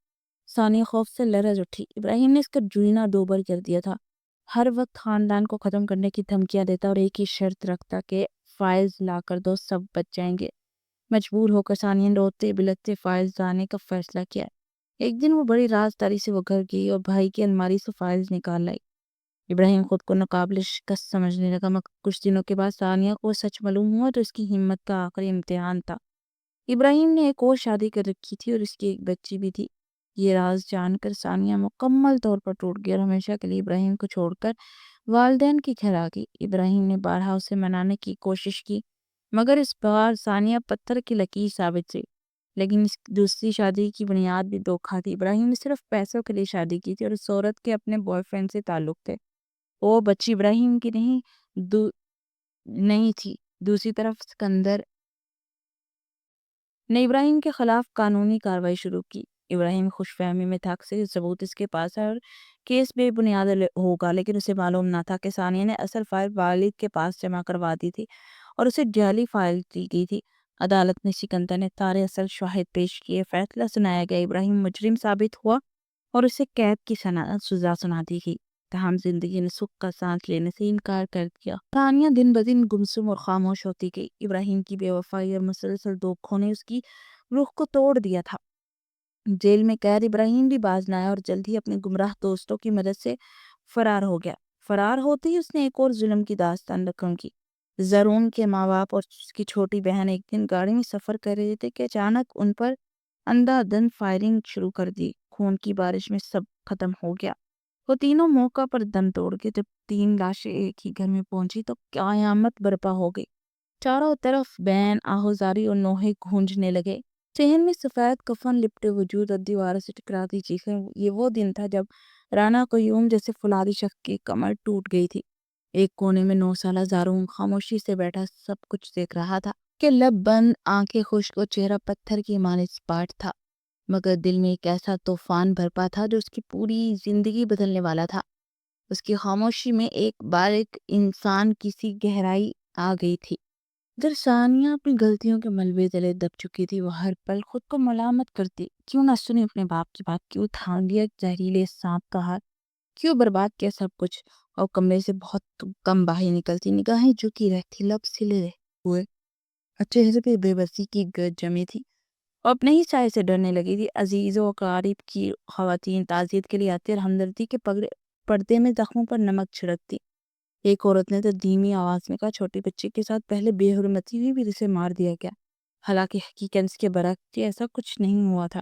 ثانیہ خوف سے لرز اٹھی۔ ابراہیم نے اس کا جینا دوبر کر دیا تھا، ہر وقت خاندان کو ختم کرنے کی دھمکیاں دیتا اور ایک ہی شرط رکھتا کہ فائلز لا کر دو، سب بچ جائیں گے۔ مجبور ہو کر ثانیہ نے روتے بلکتے فائلز لانے کا فیصلہ کیا۔ ایک دن وہ بڑی رازداری سے وہ گھر گئی اور بھائی کی الماری سے فائلز نکال لائی۔ ابراہیم خود کو ناقابل شکست سمجھنے لگا، مگر کچھ دنوں کے بعد ثانیہ کو سچ معلوم ہوا تو اس کی ہمت کا آخری امتحان تھا۔ ابراہیم نے ایک اور شادی کر رکھی تھی اور اس کی ایک بچی بھی تھی۔ یہ راز جان کر ثانیہ مکمل طور پر ٹوٹ گئی اور ہمیشہ کے لیے ابراہیم کو چھوڑ کر والدین کی گھر آ گئی۔ ابراہیم نے بارہا اسے منانے کی کوشش کی، مگر اس بار ثانیہ پتھر کی لکیر ثابت ہوئی۔ لیکن اس دوسری شادی کی بنیاد بھی دھوکہ تھی۔ ابراہیم نے صرف پیسوں کے لیے شادی کی تھی اور اس عورت کے اپنے بوائے فرینڈ سے تعلق تھے۔ وہ بچی ابراہیم کی نہیں تھی۔ دوسری طرف سکندر نے ابراہیم کے خلاف قانونی کارروائی شروع کی۔ ابراہیم خوش فہمی میں تھا کہ ثبوت اس کے پاس ہے اور کیس بے بنیاد ہوگا، لیکن اسے معلوم نہ تھا کہ ثانیہ نے اصل فائل والد کے پاس جمع کروا دی تھی اور اسے جعلی فائل دی گئی تھی۔ عدالت نے سکندر نے سارے اصل شواہد پیش کیے، فیصلہ سنایا گیا۔ ابراہیم مجرم ثابت ہوا اور اسے قید کی سزا سنا دی گئی۔ تاہم زندگی نے سکھ کا سانس لینے سے انکار کر دیا۔ ثانیہ دن بدن گمسم اور خاموش ہوتی گئی۔ ابراہیم کی بے وفائی اور مسلسل دھوکوں نے اس کی روح کو توڑ دیا تھا۔ جیل میں قید ابراہیم بھی باز نہ آیا اور جلد ہی اپنے گمراہ دوستوں کی مدد سے فرار ہو گیا۔ فرار ہوتے ہی اس نے ایک اور ظلم کی داستان رقم کی۔ زرون کے ماں باپ اور اس کی چھوٹی بہن ایک دن گاڑی میں سفر کر رہے تھے کہ اچانک ان پر اندھا دھند فائرنگ شروع کر دی۔ خون کی بارش میں سب ختم ہو گیا۔ وہ تینوں موقع پر دم توڑ گئے۔ جب 3 لاشیں ایک ہی گھر میں پہنچی تو قیامت برپا ہو گئی۔ چاروں طرف بین آہوزاری اور نوحے گونجنے لگے۔ صحن میں سفید کفن لپٹے وجود اور دیواروں سے ٹکراتی چیخیں۔ یہ وہ دن تھا جب رانا قیوم جیسے فولادی شخص کی کمر ٹوٹ گئی تھی۔ ایک کونے میں 9 سالہ زارون خاموشی سے بیٹھا سب کچھ دیکھ رہا تھا کہ لب بند، آنکھیں خشک اور چہرہ پتھر کی مانند سپاٹ تھا، مگر دل میں ایک ایسا طوفان بھرپا تھا جو اس کی پوری زندگی بدلنے والا تھا۔ اس کی خاموشی میں ایک باریک انسان کی سی گہرائی آ گئی تھی۔ جب ثانیہ اپنی غلطیوں کے ملبے تلے دب چکی تھی، وہ ہر پل خود کو ملامت کرتی، کیوں نہ سنی اپنے باپ کی بات، کیوں تھام لیا زہریلے سانپ کا ہاتھ، کیوں برباد کیا سب کچھ۔ اور کمرے سے بہت کم باہر نکلتی، نگاہیں جھکی رہتی، لب سلے ہوئے اور چہرے پہ بے بسی کی گرد جمی تھی۔ وہ اپنے ہی سائے سے ڈرنے لگی تھی۔ عزیزوں و اقارب کی خواتین تعزیت کے لیے آتی اور ہمدردی کے پردے میں زخموں پر نمک چھڑکتی۔ ایک عورت نے تو دھیمی آواز میں کہا، چھوٹی بچی کے ساتھ پہلے بے حرمتی ہوئی پھر اسے مار دیا گیا۔ حالانکہ حقیقت اس کے برعکس تھی، ایسا کچھ نہیں ہوا تھا،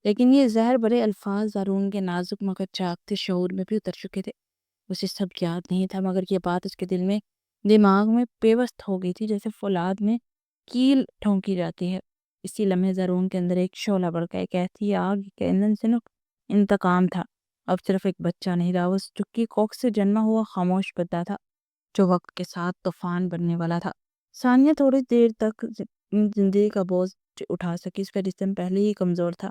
لیکن یہ زہر برے الفاظ زارون کے نازک مگر چاکتے شعور میں بھی اتر چکے تھے۔ اسے سب یاد نہیں تھا، مگر یہ بات اس کے دماغ میں پیوست ہو گئی تھی، جیسے فولاد میں کیل ٹھونکی جاتی ہے۔ اسی لمحے زارون کے اندر ایک شعلہ بڑھکا، ایک ایسی آگ کہ ایندھن سے انتقام تھا۔ اب صرف ایک بچہ نہیں رہا، وہ اس چکی کوکھ سے جنما ہوا خاموش بچہ تھا جو وقت کے ساتھ طوفان بننے والا تھا۔ ثانیہ تھوڑی دیر تک زندگی کا بوجھ اٹھا سکی، اس کا جسم پہلے ہی کمزور تھا،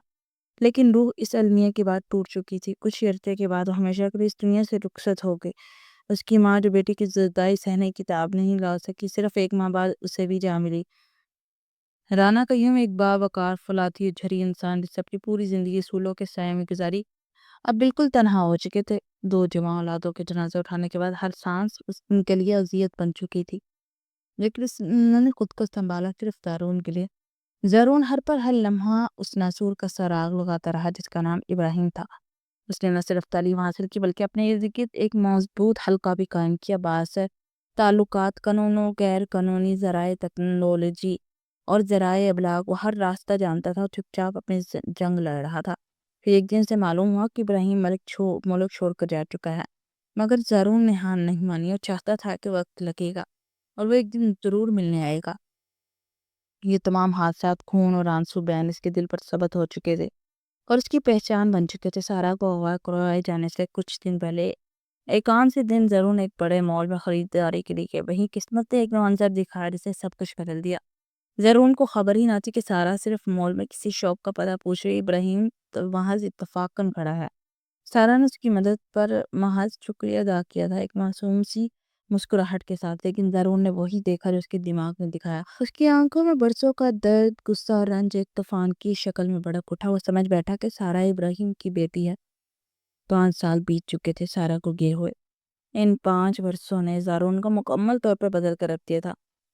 لیکن روح اس المیہ کے بعد ٹوٹ چکی تھی۔ کچھ عرصے کے بعد وہ ہمیشہ کے لیے اس دنیا سے رخصت ہو گئی۔ اس کی ماں جو بیٹی کی جدائی سہنے کی تاب نہیں لا سکی، صرف ایک ماہ بعد اسے بھی جا ملی۔ رانا قیوم ایک باوقار فولادی جھری انسان جس سے اپنی پوری زندگی اصولوں کے سائے میں گزاری، اب بالکل تنہا ہو چکے تھے۔ دو جوان اولادوں کے جنازے اٹھانے کے بعد ہر سانس ان کے لیے اذیت بن چکی تھی، لیکن انہوں نے خود کو سنبھالا صرف زارون کے لیے۔ زارون ہر لمحہ اس ناسور کا سراغ لگاتا رہا جس کا نام ابراہیم تھا۔ اس نے نہ صرف تعلیم حاصل کی بلکہ اپنے ارد گرد ایک مضبوط حلقہ بھی قائم کیا۔ بااثر تعلقات، قانونوں، غیر قانونی ذرائع ٹیکنالوجی اور ذرائع ابلاغ، وہ ہر راستہ جانتا تھا اور چپ چاپ اپنی جنگ لڑ رہا تھا۔ پھر ایک دن سے معلوم ہوا کہ ابراہیم ملک چھوڑ کر جا چکا ہے، مگر زارون نے ہار نہیں مانی اور چاہتا تھا کہ وقت لگے گا اور وہ ایک دن ضرور ملنے آئے گا۔ یہ تمام حادثات خون اور آنسو بین اس کے دل پر ثبت ہو چکے تھے اور اس کی پہچان بن چکے تھے۔ سارا کو اغوا کروائے جانے سے کچھ دن پہلے ایک عام سے دن زارون ایک بڑے مال میں خریداری کے لیے گئے۔ وہیں قسمت نے ایک منظر دکھایا جسے سب کچھ بدل دیا۔ زارون کو خبر ہی نہ تھی کہ سارا صرف مال میں کسی شاپ کا پتہ پوچھ رہی، ابراہیم تو محض اتفاقاً کھڑا ہے۔ سارا نے اس کی مدد پر محض شکریہ ادا کیا تھا، ایک معصوم سی مسکراہٹ کے ساتھ، لیکن زارون نے وہی دیکھا جو اس کے دماغ نے دکھایا۔ اس کی آنکھوں میں برسوں کا درد، غصہ اور رنج ایک طوفان کی شکل میں بھڑک اٹھا۔ وہ سمجھ بیٹھا کہ سارا ابراہیم کی بیٹی ہے۔ 5 سال بیت چکے تھے سارا کو گئے ہوئے۔ ان 5 برسوں نے زارون کو مکمل طور پر بدل کر رکھ دیا تھا۔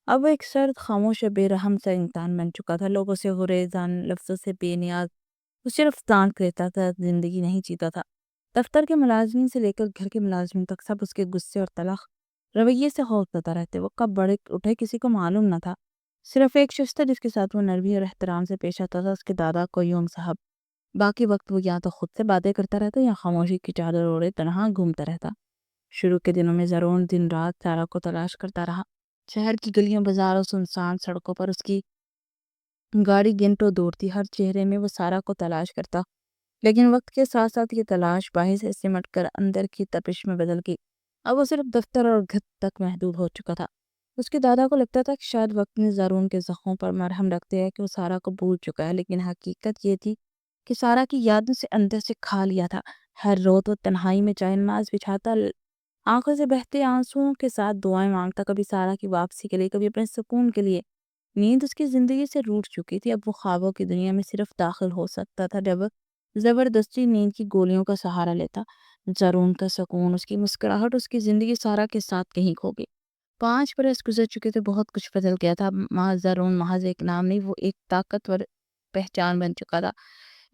اب وہ ایک سرد، خاموش اور بے رحم سا انسان بن چکا تھا، لوگوں سے گریزاں، لفظوں سے بے نیاز۔ وہ صرف تانک لیتا تھا، زندگی نہیں جیتا تھا۔ دفتر کے ملازمین سے لے کر گھر کے ملازمین تک سب اس کے غصے اور تلخ رویے سے خوف زدہ رہتے۔ وہ کب بڑھ اٹھے کسی کو معلوم نہ تھا۔ صرف ایک شخص تھا جس کے ساتھ وہ نرمی اور احترام سے پیش آتا تھا، اس کے دادا قیوم صاحب۔ باقی وقت وہ یا تو خود سے باتیں کرتا رہتا یا خاموشی کی چادر اوڑے تنہا گھومتا رہتا۔ شروع کے دنوں میں زارون دن رات سارا کو تلاش کرتا رہا۔ شہر کی گلیوں، بازاروں، سنسان سڑکوں پر اس کی گاڑی گھنٹوں دوڑتی، ہر چہرے میں وہ سارا کو تلاش کرتا، لیکن وقت کے ساتھ ساتھ یہ تلاش باہر سے سمٹ کر اندر کی تپش میں بدل گئی۔ اب وہ صرف دفتر اور گھر تک محدود ہو چکا تھا۔ اس کے دادا کو لگتا تھا کہ شاید وقت نے زارون کے زخموں پر مرہم رکھ دیا ہے، کہ وہ سارا کو بھول چکا ہے، لیکن حقیقت یہ تھی کہ سارا کی یادوں سے اندر سے کھا لیا تھا۔ ہر روز وہ تنہائی میں چائے نماز بچھاتا، آنکھوں سے بہتے آنسوؤں کے ساتھ دعائیں مانگتا، کبھی سارا کی واپسی کے لیے، کبھی اپنے سکون کے لیے۔ نیند اس کی زندگی سے روٹھ چکی تھی، اب وہ خوابوں کی دنیا میں صرف داخل ہو سکتا تھا جب زبردستی نیند کی گولیوں کا سہارا لیتا۔ زارون کا سکون، اس کی مسکراہٹ، اس کی زندگی سارا کے ساتھ کہیں کھو گئی۔ 5 برس گزر چکے تھے، بہت کچھ بدل گیا تھا۔ زارون محض ایک نام نہیں، وہ ایک طاقتور پہچان بن چکا تھا۔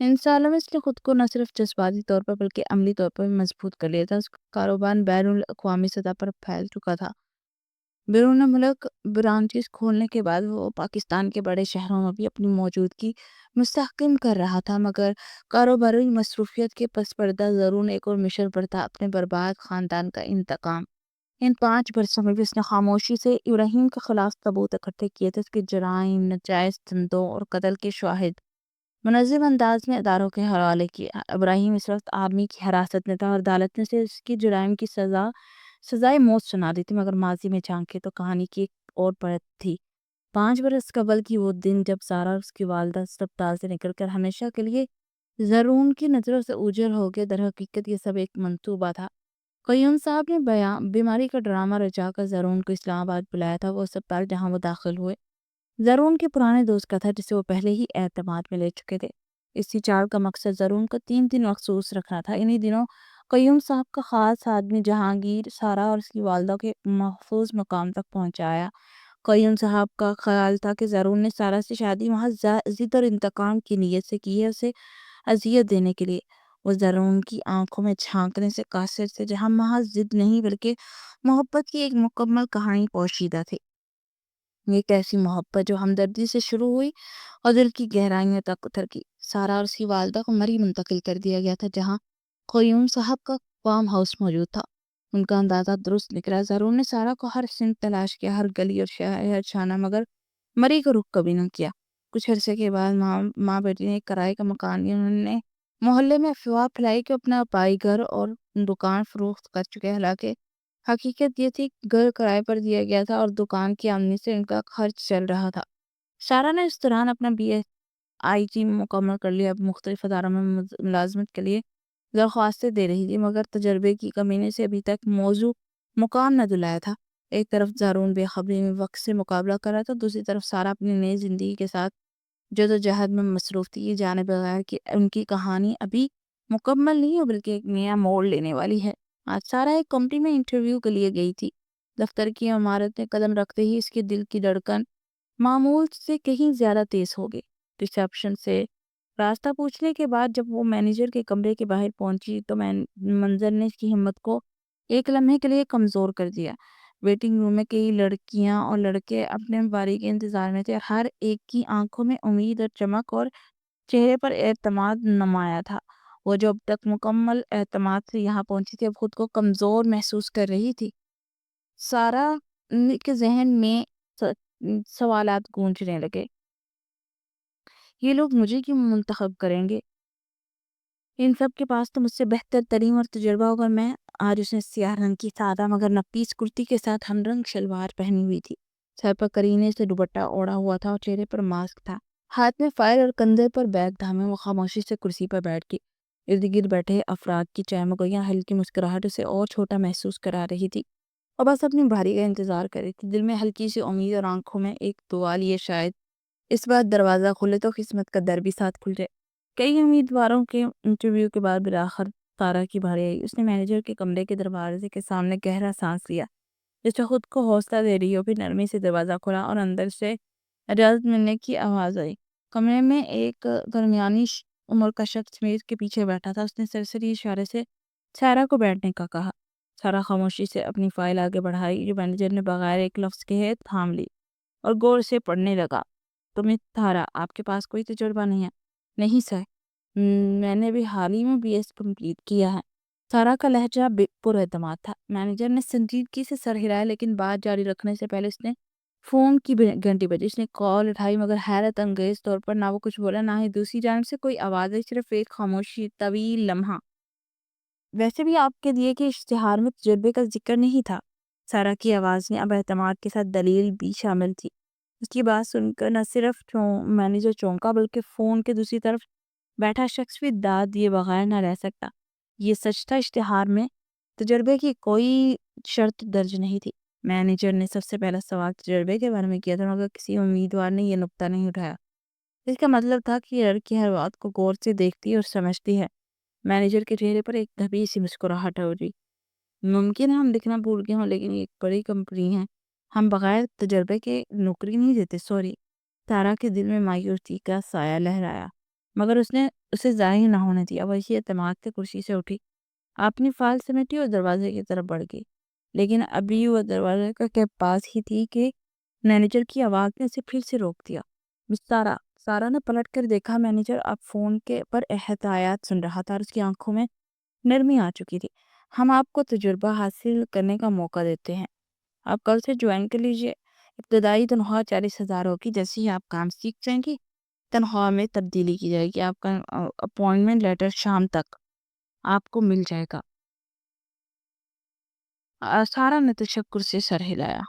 ان سالوں میں اس نے خود کو نہ صرف جذباتی طور پر بلکہ عملی طور پر مضبوط کر لیا تھا۔ اس کا کاروبار بین الاقوامی سطح پر پھیل چکا تھا۔ بیرون ملک برانچز کھولنے کے بعد وہ پاکستان کے بڑے شہروں میں بھی اپنی موجودگی مستحکم کر رہا تھا، مگر کاروباری مصروفیت کے پس پردہ زارون ایک اور مشن پر تھا، اپنے برباد خاندان کا انتقام۔ ان 5 برسوں میں بھی اس نے خاموشی سے ابراہیم کے خلاف ثبوت اکٹھے کیے تھے، اس کے جرائم، ناجائز دھندوں اور قتل کے شواہد منظم انداز میں اداروں کے حوالے کیے۔ ابراہیم اس وقت آرمی کی حراست میں تھا اور عدالت نے اسے اس کی جرائم کی سزائے موت سنا دی تھی، مگر ماضی میں جھانکے تو کہانی کی ایک اور پرت تھی۔ 5 برس قبل کی وہ دن جب سارا اور اس کی والدہ اسپتال سے نکل کر ہمیشہ کے لیے زارون کی نظروں سے اوجھل ہو گئے، در حقیقت یہ سب ایک منصوبہ تھا۔ قیوم صاحب نے بیماری کا ڈرامہ رچا کر زارون کو اسلام آباد بلایا تھا، وہ اسپتال جہاں وہ داخل ہوئے زارون کے پرانے دوست کا تھا، جسے وہ پہلے ہی اعتماد میں لے چکے تھے۔ اسی چال کا مقصد زارون کو 3 دن مخصوص رکھنا تھا۔ انہی دنوں قیوم صاحب کا خاص آدمی جہانگیر سارا اور اس کی والدہ کے محفوظ مقام تک پہنچایا۔ قیوم صاحب کا خیال تھا کہ زارون نے سارا سے شادی محض ضد اور انتقام کی نیت سے کی ہے، اسے اذیت دینے کے لیے۔ وہ زارون کی آنکھوں میں جھانکنے سے قاصر تھے، جہاں محض ضد نہیں بلکہ محبت کی ایک مکمل کہانی پوشیدہ تھی۔ یہ کیسی محبت جو ہمدردی سے شروع ہوئی اور دل کی گہرائیوں تک اتر گئی۔ سارا اور اس کی والدہ کو مری منتقل کر دیا گیا تھا، جہاں قیوم صاحب کا فارم ہاؤس موجود تھا۔ ان کا اندازہ درست نکلا۔ ضرور نے سارا کو ہر سمت تلاش کیا، ہر گلی اور شہر چھانا، مگر مری کو رخ کبھی نہ کیا۔ کچھ عرصے کے بعد ماں بیٹی نے ایک کرائے کا مکان لیا۔ انہوں نے محلے میں افواہ پھیلائی کہ اپنا پائی گھر اور دکان فروخت کر چکے ہیں، حالانکہ حقیقت یہ تھی گھر کرائے پر دیا گیا تھا اور دکان کی آمدنی سے ان کا خرچ چل رہا تھا۔ سارا نے اس دوران اپنا BSc مکمل کر لیا۔ اب مختلف اداروں میں ملازمت کے لیے درخواستیں دے رہی تھی، مگر تجربے کی کمی نے سے ابھی تک موضوع مقام نہ دلایا تھا۔ ایک طرف زارون بے خبری میں وقت سے مقابلہ کر رہا تھا، دوسری طرف سارا اپنی نئی زندگی کے ساتھ جدوجہد میں مصروف تھی۔ یہ جانے بغیر کہ ان کی کہانی ابھی مکمل نہیں ہو، بلکہ ایک نیا موڑ لینے والی ہے۔ آج سارا ایک کمپنی میں انٹرویو کے لیے گئی تھی۔ دفتر کی عمارت میں قدم رکھتے ہی اس کے دل کی دھڑکن معمول سے کہیں زیادہ تیز ہو گئی۔ ریسیپشن سے راستہ پوچھنے کے بعد جب وہ مینیجر کے کمرے کے باہر پہنچی تو منظر نے اس کی ہمت کو ایک لمحے کے لیے کمزور کر دیا۔ ویٹنگ روم میں کئی لڑکیاں اور لڑکے اپنے باری کے انتظار میں تھے، اور ہر ایک کی آنکھوں میں امید اور چمک اور چہرے پر اعتماد نمایاں تھا۔ وہ جو اب تک مکمل اعتماد سے یہاں پہنچی تھی، اب خود کو کمزور محسوس کر رہی تھی۔ سارا کے ذہن میں سوالات گونجنے لگے۔ یہ لوگ مجھے کیوں منتخب کریں گے؟ ان سب کے پاس تو مجھ سے بہتر تعلیم اور تجربہ ہوگا۔ میں آج اس نے سیاہ رنگ کی سادہ مگر نفیس کرتی کے ساتھ ہم رنگ شلوار پہنی ہوئی تھی۔ سر پر کرینے سے دوپٹہ اوڑھا ہوا تھا اور چہرے پر ماسک تھا، ہاتھ میں فائل اور کندھے پر بیگ تھامے وہ خاموشی سے کرسی پر بیٹھ گئی۔ ارد گرد بیٹھے افراد کی چہمگوئیاں ہلکی مسکراہٹ اسے اور چھوٹا محسوس کرا رہی تھی، اور بس اپنی بھاری کا انتظار کر رہی تھی۔ دل میں ہلکی سی امید اور آنکھوں میں ایک دعا لیے شاید اس بار دروازہ کھلے تو قسمت کا در بھی ساتھ کھل جائے۔ کئی امیدواروں کے انٹرویو کے بعد بالآخر سارا کی باری آئی۔ اس نے مینیجر کے کمرے کے دروازے کے سامنے گہرا سانس لیا، جیسے خود کو حوصلہ دے رہی ہو۔ پھر نرمی سے دروازہ کھلا اور اندر سے اجازت ملنے کی آواز آئی۔ کمرے میں ایک درمیانی عمر کا شخص میز کے پیچھے بیٹھا تھا۔ اس نے سرسری اشارے سے سارا کو بیٹھنے کا کہا۔ سارا خاموشی سے اپنی فائل آگے بڑھائی جو مینیجر نے بغیر ایک لفظ کہے تھام لی، اور غور سے پڑھنے لگا۔ تمہیں تھارا، آپ کے پاس کوئی تجربہ نہیں ہے؟ نہیں سر، میں نے بھی حال ہی میں BS کمپلیٹ کیا ہے۔ سارا کا لہجہ پر اعتماد تھا۔ مینیجر نے سنجیدگی سے سر ہلایا، لیکن بات جاری رکھنے سے پہلے اس نے فون کی گھنٹی بجی۔ اس نے کال اٹھائی، مگر حیرت انگیز طور پر نہ وہ کچھ بولا، نہ ہی دوسری جانب سے کوئی آواز آئی، صرف ایک خاموشی، طویل لمحہ۔ ویسے بھی آپ کے دیے کہ اشتہار میں تجربے کا ذکر نہیں تھا۔ سارا کی آواز میں اب اعتماد کے ساتھ دلیل بھی شامل تھی۔ اس کی بات سن کر نہ صرف مینیجر چونکا، بلکہ فون کے دوسری طرف بیٹھا شخص بھی داد دیے بغیر نہ رہ سکتا۔ یہ سچ تھا، اشتہار میں تجربے کی کوئی شرط درج نہیں تھی۔ مینیجر نے سب سے پہلا سوال تجربے کے بارے میں کیا تھا، مگر کسی امیدوار نے یہ نکتہ نہیں اٹھایا۔ اس کا مطلب تھا کہ یہ لڑکی ہر بات کو غور سے دیکھتی اور سمجھتی ہے۔ مینیجر کے چہرے پر ایک دبی سی مسکراہٹ ہو رہی۔ ممکن ہے ہم لکھنا بھول گئے ہوں، لیکن یہ ایک بڑی کمپنی ہے، ہم بغیر تجربے کے نوکری نہیں دیتے، سوری۔ سارا کے دل میں مایوسی کا سایہ لہرایا، مگر اس نے اسے ظاہر نہ ہونے دیا۔ وہ اسی اعتماد سے کرسی سے اٹھی، اپنی فائل سمیٹی اور دروازے کی طرف بڑھ گئی۔ لیکن ابھی وہ دروازے کے پاس ہی تھی کہ مینیجر کی آواز نے اسے پھر سے روک دیا۔ سارا نے پلٹ کر دیکھا۔ مینیجر اب فون کے پر احتیاط سن رہا تھا اور اس کی آنکھوں میں نرمی آ چکی تھی۔ ہم آپ کو تجربہ حاصل کرنے کا موقع دیتے ہیں، آپ کل سے جوائن کر لیجئے۔ ابتدائی تنخواہ 40,000 ہوگی، جیسے ہی آپ کام سیکھ جائیں گی تنخواہ میں تبدیلی کی جائے گی۔ آپ کا اپوائنٹمنٹ لیٹر شام تک آپ کو مل جائے گا۔ سارا نے تشکر سے سر ہلایا۔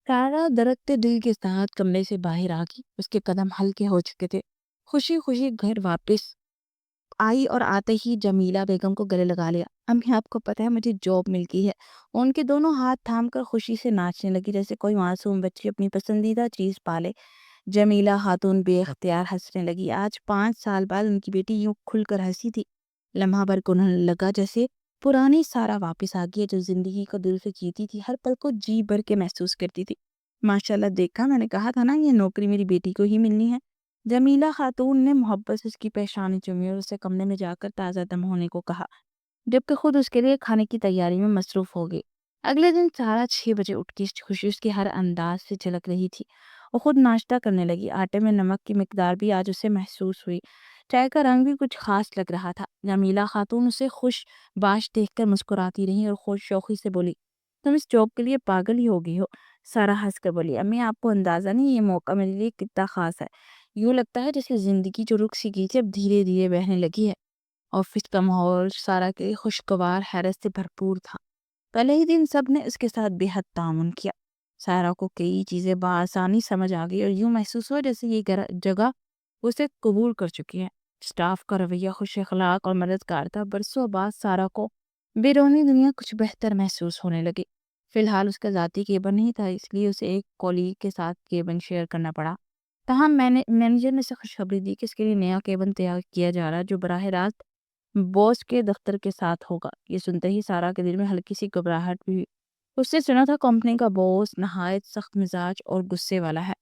سارا درکتے دل کے ساتھ کمرے سے باہر آ گئی۔ اس کے قدم ہلکے ہو چکے تھے۔ خوشی خوشی گھر واپس آئی اور آتے ہی جمیلہ بیگم کو گلے لگا لیا۔ امی، آپ کو پتہ ہے مجھے جاب مل گئی ہے۔ ان کے دونوں ہاتھ تھام کر خوشی سے ناچنے لگی، جیسے کوئی معصوم بچی اپنی پسندیدہ چیز پالے۔ جمیلہ خاتون بے اختیار ہنسنے لگی۔ آج 5 سال بعد ان کی بیٹی یوں کھل کر ہنسی تھی۔ لمحہ بھر کو انہیں لگا جیسے پرانی سارا واپس آ گئی ہے، جو زندگی کو دل سے جیتی تھی، ہر پل کو جی بھر کے محسوس کرتی تھی۔ ماشاءاللہ، دیکھا، میں نے کہا تھا نا یہ نوکری میری بیٹی کو ہی ملنی ہے۔ جمیلہ خاتون نے محبت سے اس کی پیشانی چومی اور اسے کمرے میں جا کر تازہ دم ہونے کو کہا، جبکہ خود اس کے لیے کھانے کی تیاری میں مصروف ہو گئی۔ اگلے دن سارا 6 بجے اٹھ کی خوشی اس کے ہر انداز سے جھلک رہی تھی۔ وہ خود ناشتہ کرنے لگی، آٹے میں نمک کی مقدار بھی آج اسے محسوس ہوئی، چائے کا رنگ بھی کچھ خاص لگ رہا تھا۔ جمیلہ خاتون اسے خوش باش دیکھ کر مسکراتی رہی اور خوش شوقی سے بولی، تم اس جاب کے لیے پاگل ہی ہو گئی ہو۔ سارا ہنس کر بولی، امی آپ کو اندازہ نہیں یہ موقع میرے لیے کتنا خاص ہے، یوں لگتا ہے جیسے زندگی جو رک سی گئی تھی اب دھیرے دھیرے بہنے لگی ہے۔ آفس کا ماحول سارا کے لیے خوشگوار حیرت سے بھرپور تھا۔ پہلے ہی دن سب نے اس کے ساتھ بے حد تعاون کیا۔ سارا کو کئی چیزیں بآسانی سمجھ آ گئی اور یوں محسوس ہوا جیسے یہ جگہ اسے قبول کر چکی ہے۔ سٹاف کا رویہ خوش اخلاق اور مددگار تھا۔ برسوں بعد سارا کو بیرونی دنیا کچھ بہتر محسوس ہونے لگی۔ فی الحال اس کا ذاتی کیبن نہیں تھا، اس لیے اسے ایک کولیگ کے ساتھ کیبن شیئر کرنا پڑا۔ تاہم مینیجر نے اسے خوشخبری دی کہ اس کے لیے نیا کیبن تیار کیا جا رہا ہے جو براہ راست باس کے دفتر کے ساتھ ہوگا۔ یہ سنتے ہی سارا کے دل میں ہلکی سی گھبراہٹ بھی ہوئی۔ اس نے سنا تھا کمپنی کا باس نہایت سخت مزاج اور غصے والا ہے۔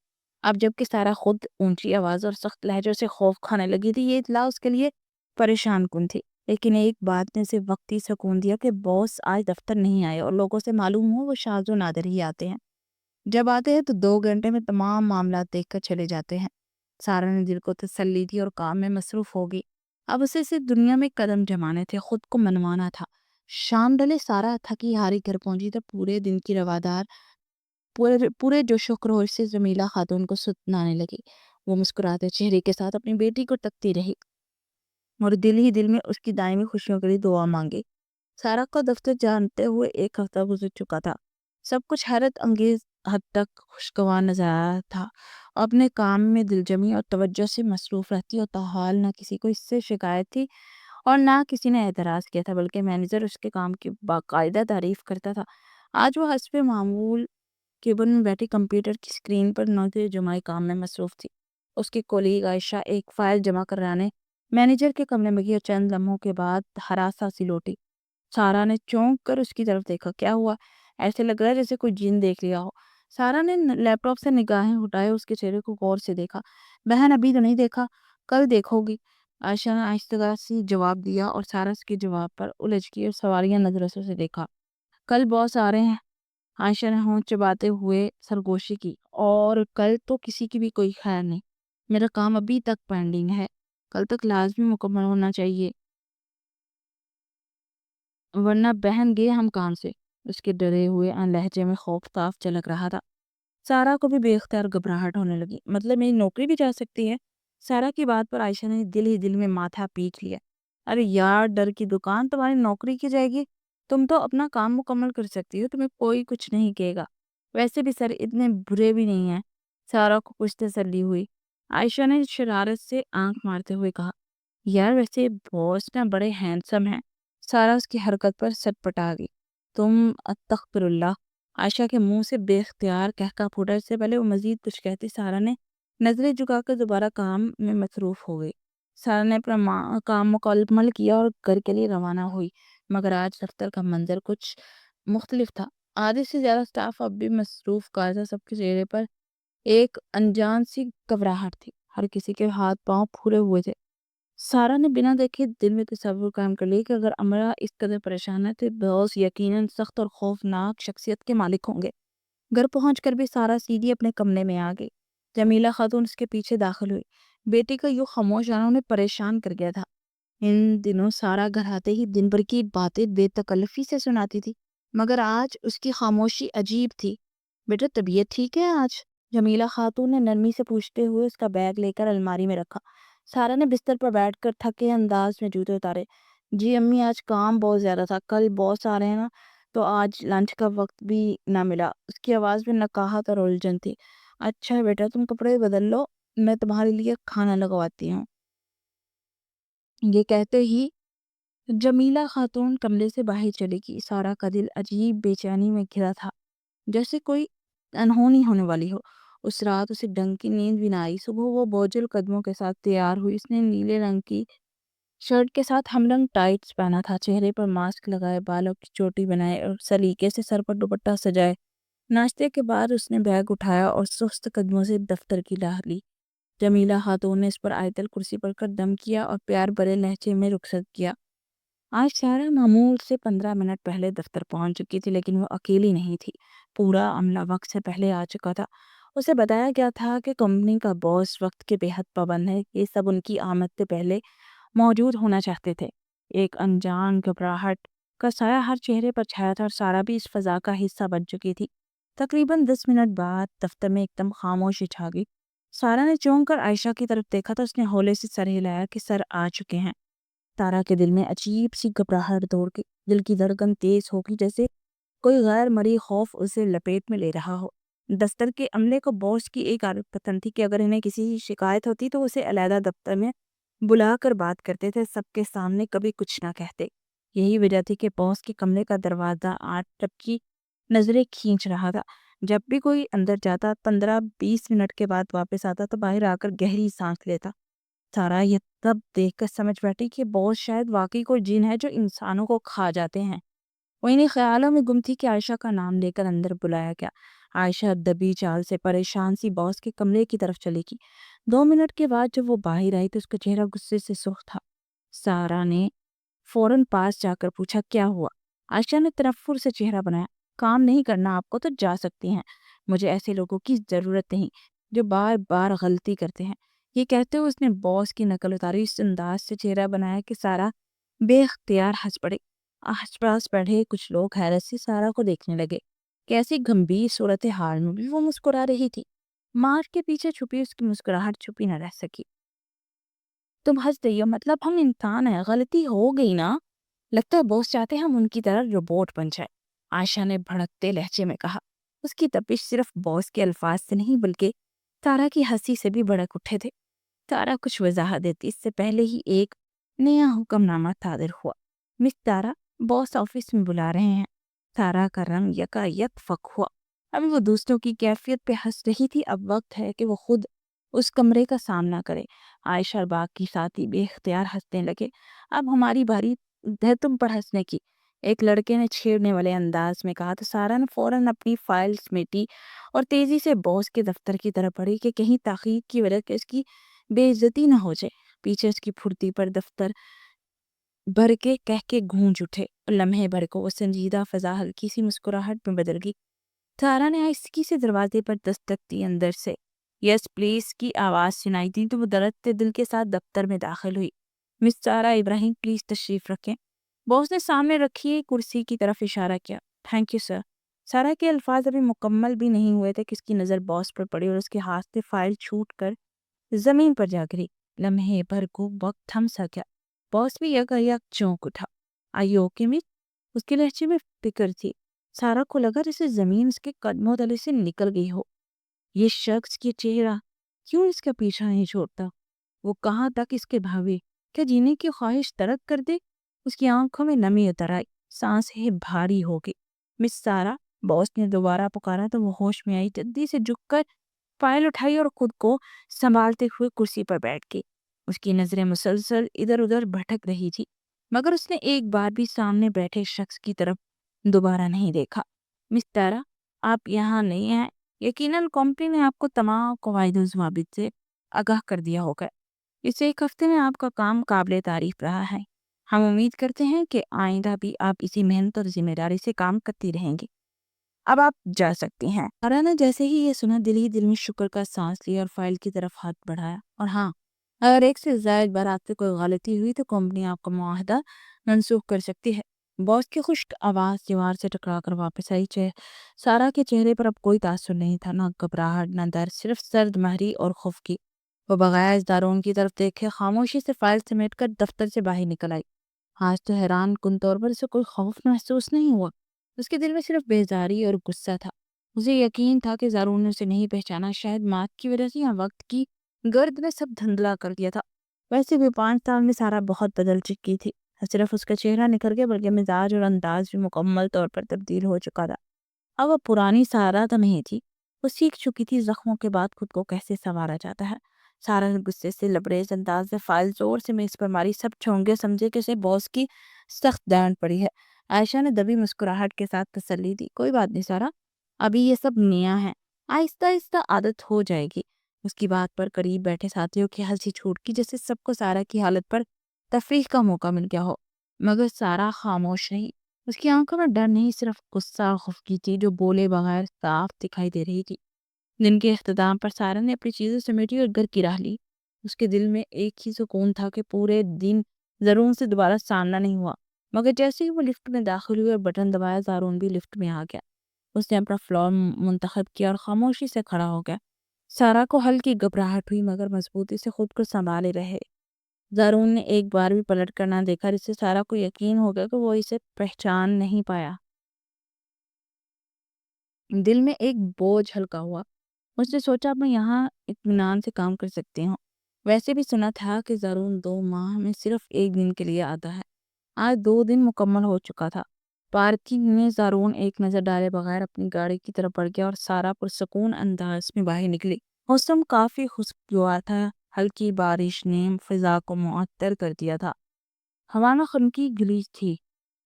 اب جب کہ سارا خود اونچی آواز اور سخت لہجوں سے خوف کھانے لگی تھی، یہ اطلاع اس کے لیے پریشان کن تھی۔ لیکن ایک بات نے اسے وقتی سکون دیا کہ باس آج دفتر نہیں آئے اور لوگوں سے معلوم ہو وہ شاذ و نادر ہی آتے ہیں۔ جب آتے ہیں تو 2 گھنٹے میں تمام معاملات دیکھ کر چلے جاتے ہیں۔ سارا نے دل کو تسلی دی اور کام میں مصروف ہوگی۔ اب اسے صرف دنیا میں قدم جمانے تھے، خود کو منوانا تھا۔ شام ڈلے سارا تھکی ہاری گھر پہنچی تو پورے دن کی روادار پورے جوش و خروش سے جمیلہ خاتون کو سنانے لگی۔ وہ مسکراتے چہرے کے ساتھ اپنی بیٹی کو تکتی رہی اور دل ہی دل میں اس کی دائمی خوشیوں کے لیے دعا مانگی۔ سارا کو دفتر جانتے ہوئے 1 ہفتہ گزر چکا تھا۔ سب کچھ حیرت انگیز حد تک خوشگوار نظر آ رہا تھا۔ اپنے کام میں دلجمی اور توجہ سے مصروف رہتی اور تاحال نہ کسی کو اس سے شکایت تھی اور نہ کسی نے اعتراض کیا تھا، بلکہ مینیجر اس کے کام کی باقاعدہ تعریف کرتا تھا۔ آج وہ حسب معمول کیبن میں بیٹھی کمپیوٹر کی اسکرین پر نوتے جمائی کام میں مصروف تھی۔ اس کی کولیگ عائشہ ایک فائل جمع کرانے مینیجر کے کمرے میں گئی اور چند لمحوں کے بعد ہراساں سی لوٹی۔ سارا نے چونک کر اس کی طرف دیکھا۔ کیا ہوا؟ ایسے لگ رہا ہے جیسے کوئی جن دیکھ لیا ہو۔ سارا نے لیپ ٹاپ سے نگاہیں ہٹائے، اس کے چہرے کو غور سے دیکھا۔ بہن ابھی تو نہیں دیکھا، کل دیکھو گی، عائشہ نے آہستہ سے جواب دیا اور سارا اس کے جواب پر الجھ گئی اور سوالیہ نظروں سے دیکھا۔ کل باس آ رہے ہیں، عائشہ نے ہونٹ چباتے ہوئے سرگوشی کی، اور کل تو کسی کی بھی کوئی خیر نہیں، میرا کام ابھی تک پینڈنگ ہے، کل تک لازمی مکمل ہونا چاہیے ورنہ بہن گئے ہم کام سے۔ اس کے ڈرے ہوئے لہجے میں خوف صاف جھلک رہا تھا۔ سارا کو بھی بے اختیار گھبراہٹ ہونے لگی۔ مطلب میری نوکری بھی جا سکتی ہے؟ سارا کی بات پر عائشہ نے دل ہی دل میں ماتھا پیٹ لیا۔ ارے یار، ڈر کی دکان، تمہاری نوکری کی جائے گی؟ تم تو اپنا کام مکمل کر سکتی ہو، تمہیں کوئی کچھ نہیں کہے گا، ویسے بھی سر اتنے برے بھی نہیں ہیں۔ سارا کو کچھ تسلی ہوئی۔ عائشہ نے شرارت سے آنکھ مارتے ہوئے کہا، یار ویسے باس نا بڑے ہینڈسم ہیں۔ سارا اس کی حرکت پر سٹ پٹا گئی۔ تم استغفر اللہ، عائشہ کے منہ سے بے اختیار کہکا پھوٹا۔ اس سے پہلے وہ مزید کچھ کہتی، سارا نے نظریں جھکا کر دوبارہ کام میں مصروف ہو گئی۔ سارا نے اپنا کام مکمل کیا اور گھر کے لیے روانہ ہوئی، مگر آج دفتر کا منظر کچھ مختلف تھا۔ آدھے سے زیادہ سٹاف اب بھی مصروف کار تھا، سب کے چہرے پر ایک انجان سی گھبراہٹ تھی، ہر کسی کے ہاتھ پاؤں پھولے ہوئے تھے۔ سارا نے بنا دیکھے دل میں تصور قائم کر لیا کہ اگر امرا اس قدر پریشان ہے تو باس یقیناً سخت اور خوفناک شخصیت کے مالک ہوں گے۔ گھر پہنچ کر بھی سارا سیدھی اپنے کمرے میں آ گئی۔ جمیلہ خاتون اس کے پیچھے داخل ہوئی۔ بیٹی کا یوں خاموش آنا انہیں پریشان کر گیا تھا۔ ان دنوں سارا گھر آتے ہی دن بھر کی باتیں بے تکلفی سے سناتی تھی، مگر آج اس کی خاموشی عجیب تھی۔ بیٹا طبیعت ٹھیک ہے آج؟ جمیلہ خاتون نے نرمی سے پوچھتے ہوئے اس کا بیگ لے کر الماری میں رکھا۔ سارا نے بستر پر بیٹھ کر تھکے انداز میں جوتے اتارے۔ جی امی، آج کام بہت زیادہ تھا، کل باس آ رہے ہیں نا، تو آج لنچ کا وقت بھی نہ ملا۔ اس کی آواز میں نقاہت اور الجھن تھی۔ اچھا بیٹا، تم کپڑے بدل لو، میں تمہارے لیے کھانا لگواتی ہوں۔ یہ کہتے ہی جمیلہ خاتون کمرے سے باہر چلے گی۔ سارا کا دل عجیب بے چینی میں گھرا تھا، جیسے کوئی انہونی ہونے والی ہو۔ اس رات اسے ڈنگ کی نیند بھی نہ آئی۔ صبح وہ بوجھل قدموں کے ساتھ تیار ہوئی۔ اس نے نیلے رنگ کی شرٹ کے ساتھ ہم رنگ ٹائٹس پہنا تھا، چہرے پر ماسک لگائے، بالوں کی چوٹی بنائے اور سلیقے سے سر پر دوپٹہ سجائے۔ ناشتے کے بعد اس نے بیگ اٹھایا اور سست قدموں سے دفتر کی راہ لی۔ جمیلہ خاتون نے اس پر آیت الکرسی پڑھ کر دم کیا اور پیار بھرے لہجے میں رخصت کیا۔ آج سارا معمول سے 15 منٹ پہلے دفتر پہنچ چکی تھی، لیکن وہ اکیلی نہیں تھی۔ پورا عملہ وقت سے پہلے آ چکا تھا۔ اسے بتایا گیا تھا کہ کمپنی کا باس وقت کے بے حد پابند ہے۔ یہ سب ان کی آمد سے پہلے موجود ہونا چاہتے تھے۔ ایک انجان گھبراہٹ کا سایہ ہر چہرے پر چھایا تھا اور سارا بھی اس فضا کا حصہ بن چکی تھی۔ تقریباً 10 منٹ بعد دفتر میں ایک دم خاموشی چھا گئی۔ سارا نے چونک کر عائشہ کی طرف دیکھا تو اس نے ہولے سے سر ہلایا کہ سر آ چکے ہیں۔ سارا کے دل میں عجیب سی گھبراہٹ دوڑ گئی، دل کی دھڑکن تیز ہو گئی، جیسے کوئی غیر مرئی خوف اسے لپیٹ میں لے رہا ہو۔ دفتر کے عملے کو باس کی ایک عادت پسند تھی کہ اگر انہیں کسی شکایت ہوتی تو اسے علیحدہ دفتر میں بلا کر بات کرتے تھے، سب کے سامنے کبھی کچھ نہ کہتے۔ یہی وجہ تھی کہ باس کے کمرے کا دروازہ آج سب کی نظریں کھینچ رہا تھا۔ جب بھی کوئی اندر جاتا 15-20 منٹ کے بعد واپس آتا تو باہر آ کر گہری سانس لیتا۔ سارا یہ تب دیکھ کر سمجھ بیٹھی کہ باس شاید واقعی کوئی جن ہے جو انسانوں کو کھا جاتے ہیں۔ وہ انہیں خیالوں میں گم تھی کہ عائشہ کا نام لے کر اندر بلایا گیا۔ عائشہ دبی چال سے پریشان سی باس کے کمرے کی طرف چلی گئی۔ 2 منٹ کے بعد جب وہ باہر آئی تو اس کا چہرہ غصے سے سرخ تھا۔ سارا نے فوراً پاس جا کر پوچھا، کیا ہوا؟ عائشہ نے تنفر سے چہرہ بنایا، کام نہیں کرنا آپ کو تو جا سکتی ہیں، مجھے ایسے لوگوں کی ضرورت نہیں جو بار بار غلطی کرتے ہیں۔ یہ کہتے ہوئے اس نے باس کی نقل اتاری، اس انداز سے چہرہ بنایا کہ سارا بے اختیار ہنس پڑے۔ آس پاس بیٹھے کچھ لوگ حیرت سے سارا کو دیکھنے لگے کہ ایسی گمبھیر صورتحال میں بھی وہ مسکرا رہی تھی۔ ماسک کے پیچھے چھپی اس کی مسکراہٹ چھپی نہ رہ سکی۔ تم ہنس رہی ہو، مطلب ہم انسان ہیں، غلطی ہو گئی نا، لگتا ہے باس چاہتے ہیں ہم ان کی طرح روبوٹ بن جائے، عائشہ نے بھڑکتے لہجے میں کہا۔ اس کی تپش صرف باس کے الفاظ سے نہیں بلکہ سارا کی ہنسی سے بھی بھڑک اٹھے تھے۔ سارا کچھ وضاحت دیتی اس سے پہلے ہی ایک نیا حکم نامہ صادر ہوا۔ مس سارا، باس آفس میں بلا رہے ہیں۔ سارا کا رنگ یکا یک فک ہوا۔ ابھی وہ دوسروں کی کیفیت پہ ہنس رہی تھی، اب وقت ہے کہ وہ خود اس کمرے کا سامنا کرے۔ عائشہ اور باقی ساتھی بے اختیار ہنسنے لگے۔ اب ہماری باری ہے تم پر ہنسنے کی، ایک لڑکے نے چھیڑنے والے انداز میں کہا تو سارا نے فوراً اپنی فائل سمیٹی اور تیزی سے باس کے دفتر کی طرف بڑھی کہ کہیں تاخیر کی وجہ سے اس کی بے عزتی نہ ہو جائے۔ پیچھے اس کی پھرتی پر دفتر بھر کے کہہ کے گونج اٹھے اور لمحے بھر کو وہ سنجیدہ فضا ہلکی سی مسکراہٹ میں بدل گئی۔ سارا نے آہستگی سے دروازے پر دستک دی، اندر سے یس پلیز کی آواز سنائی دی تو وہ درد دل کے ساتھ دفتر میں داخل ہوئی۔ مس سارا ابراہیم پلیز تشریف رکھیں۔ باس نے سامنے رکھی کرسی کی طرف اشارہ کیا۔ Thank you sir. سارا کے الفاظ ابھی مکمل بھی نہیں ہوئے تھے کہ اس کی نظر باس پر پڑی اور اس کے ہاتھ سے فائل چھوٹ کر زمین پر جا گری۔ لمحے بھر کو وقت تھم سا گیا۔ باس بھی یک چونک اٹھا۔ آئی اوکے مس؟ اس کے لہجے میں فکر تھی۔ سارا کو لگا جیسے زمین اس کے قدموں تلے سے نکل گئی ہو۔ یہ شخص کی چہرہ کیوں اس کا پیچھا نہیں چھوڑتا؟ وہ کہاں تک اس کے بھاوے؟ کیا جینے کی خواہش ترک کر دے؟ اس کی آنکھوں میں نمی اتر آئی، سانسیں بھاری ہو گئی۔ مس سارا، باس نے دوبارہ پکارا تو وہ ہوش میں آئی، جلدی سے جھک کر فائل اٹھائی اور خود کو سنبھالتے ہوئے کرسی پر بیٹھ گئی۔ اس کی نظریں مسلسل ادھر ادھر بھٹک رہی تھی، مگر اس نے ایک بار بھی سامنے بیٹھے شخص کی طرف دوبارہ نہیں دیکھا۔ مس سارا، آپ یہاں نہیں ہیں، یقیناً کمپنی نے آپ کو تمام قواعد و ضوابط سے آگاہ کر دیا ہوگا۔ اس ایک ہفتے میں آپ کا کام قابل تعریف رہا ہے۔ ہم امید کرتے ہیں کہ آئندہ بھی آپ اسی محنت اور ذمہ داری سے کام کرتی رہیں گی۔ اب آپ جا سکتی ہیں۔ سارا نے جیسے ہی یہ سنا دل ہی دل میں شکر کا سانس لیا اور فائل کی طرف ہاتھ بڑھایا۔ اور ہاں، اگر ایک سے زائد بار آپ سے کوئی غلطی ہوئی تو کمپنی آپ کا معاہدہ منسوخ کر سکتی ہے۔ باس کی خشک آواز دیوار سے ٹکرا کر واپس آئی۔ سارا کے چہرے پر اب کوئی تاثر نہیں تھا، نہ گھبراہٹ نہ ڈر، صرف سرد مہری اور خوف کی۔ وہ بغیر دارون کی طرف دیکھے خاموشی سے فائل سمیٹ کر دفتر سے باہر نکل آئی۔ آج تو حیران کن طور پر اسے کوئی خوف محسوس نہیں ہوا، اس کے دل میں صرف بیزاری اور غصہ تھا۔ اسے یقین تھا کہ زارون نے اسے نہیں پہچانا، شاید مات کی وجہ سے یا وقت کی گرد میں سب دھندلا کر دیا تھا۔ ویسے بھی 5 سال میں سارا بہت بدل چکی تھی، نہ صرف اس کا چہرہ نکھر گیا بلکہ مزاج اور انداز بھی مکمل طور پر تبدیل ہو چکا تھا۔ اب وہ پرانی سارا تو نہیں تھی، وہ سیکھ چکی تھی زخموں کے بعد خود کو کیسے سنوارا جاتا ہے۔ سارا نے غصے سے لبریز انداز سے فائل زور سے میز پر ماری، سب چونگے سمجھے کہ اسے باس کی سخت ڈانٹ پڑی ہے۔ عائشہ نے دبی مسکراہٹ کے ساتھ تسلی دی، کوئی بات نہیں سارا، ابھی یہ سب نیا ہے، آہستہ آہستہ عادت ہو جائے گی۔ اس کی بات پر قریب بیٹھے ساتھیوں کی ہنسی چھوٹ کی، جیسے سب کو سارا کی حالت پر تفریح کا موقع مل گیا ہو۔ مگر سارا خاموش رہی۔ اس کی آنکھوں میں ڈر نہیں، صرف غصہ اور خفگی تھی جو بولے بغیر صاف دکھائی دے رہی تھی۔ دن کے اختتام پر سارا نے اپنی چیزیں سمیٹی اور گھر کی راہ لی۔ اس کے دل میں ایک ہی سکون تھا کہ پورے دن زارون سے دوبارہ سامنا نہیں ہوا۔ مگر جیسے ہی وہ لفٹ میں داخل ہوئی اور بٹن دبایا، زارون بھی لفٹ میں آ گیا۔ اس نے اپنا فلور منتخب کیا اور خاموشی سے کھڑا ہو گیا۔ سارا کو ہلکی گھبراہٹ ہوئی مگر مضبوطی سے خود کو سنبھالے رہے۔ زارون نے ایک بار بھی پلٹ کر نہ دیکھا، جس سے سارا کو یقین ہو گیا کہ وہ اسے پہچان نہیں پایا۔ دل میں ایک بوجھ ہلکا ہوا۔ اس نے سوچا اب میں یہاں اطمینان سے کام کر سکتی ہوں۔ ویسے بھی سنا تھا کہ زارون 2 ماہ میں صرف ایک دن کے لیے آتا ہے۔ آج 2 دن مکمل ہو چکا تھا۔ پارکنگ میں زارون ایک نظر ڈالے بغیر اپنی گاڑی کی طرف بڑھ گیا اور سارا پرسکون انداز میں باہر نکلی۔ موسم کافی خوشگوار تھا۔ ہلکی بارش نے فضا کو معطر کر دیا تھا۔ ہوا میں خنکی گلیچ تھی۔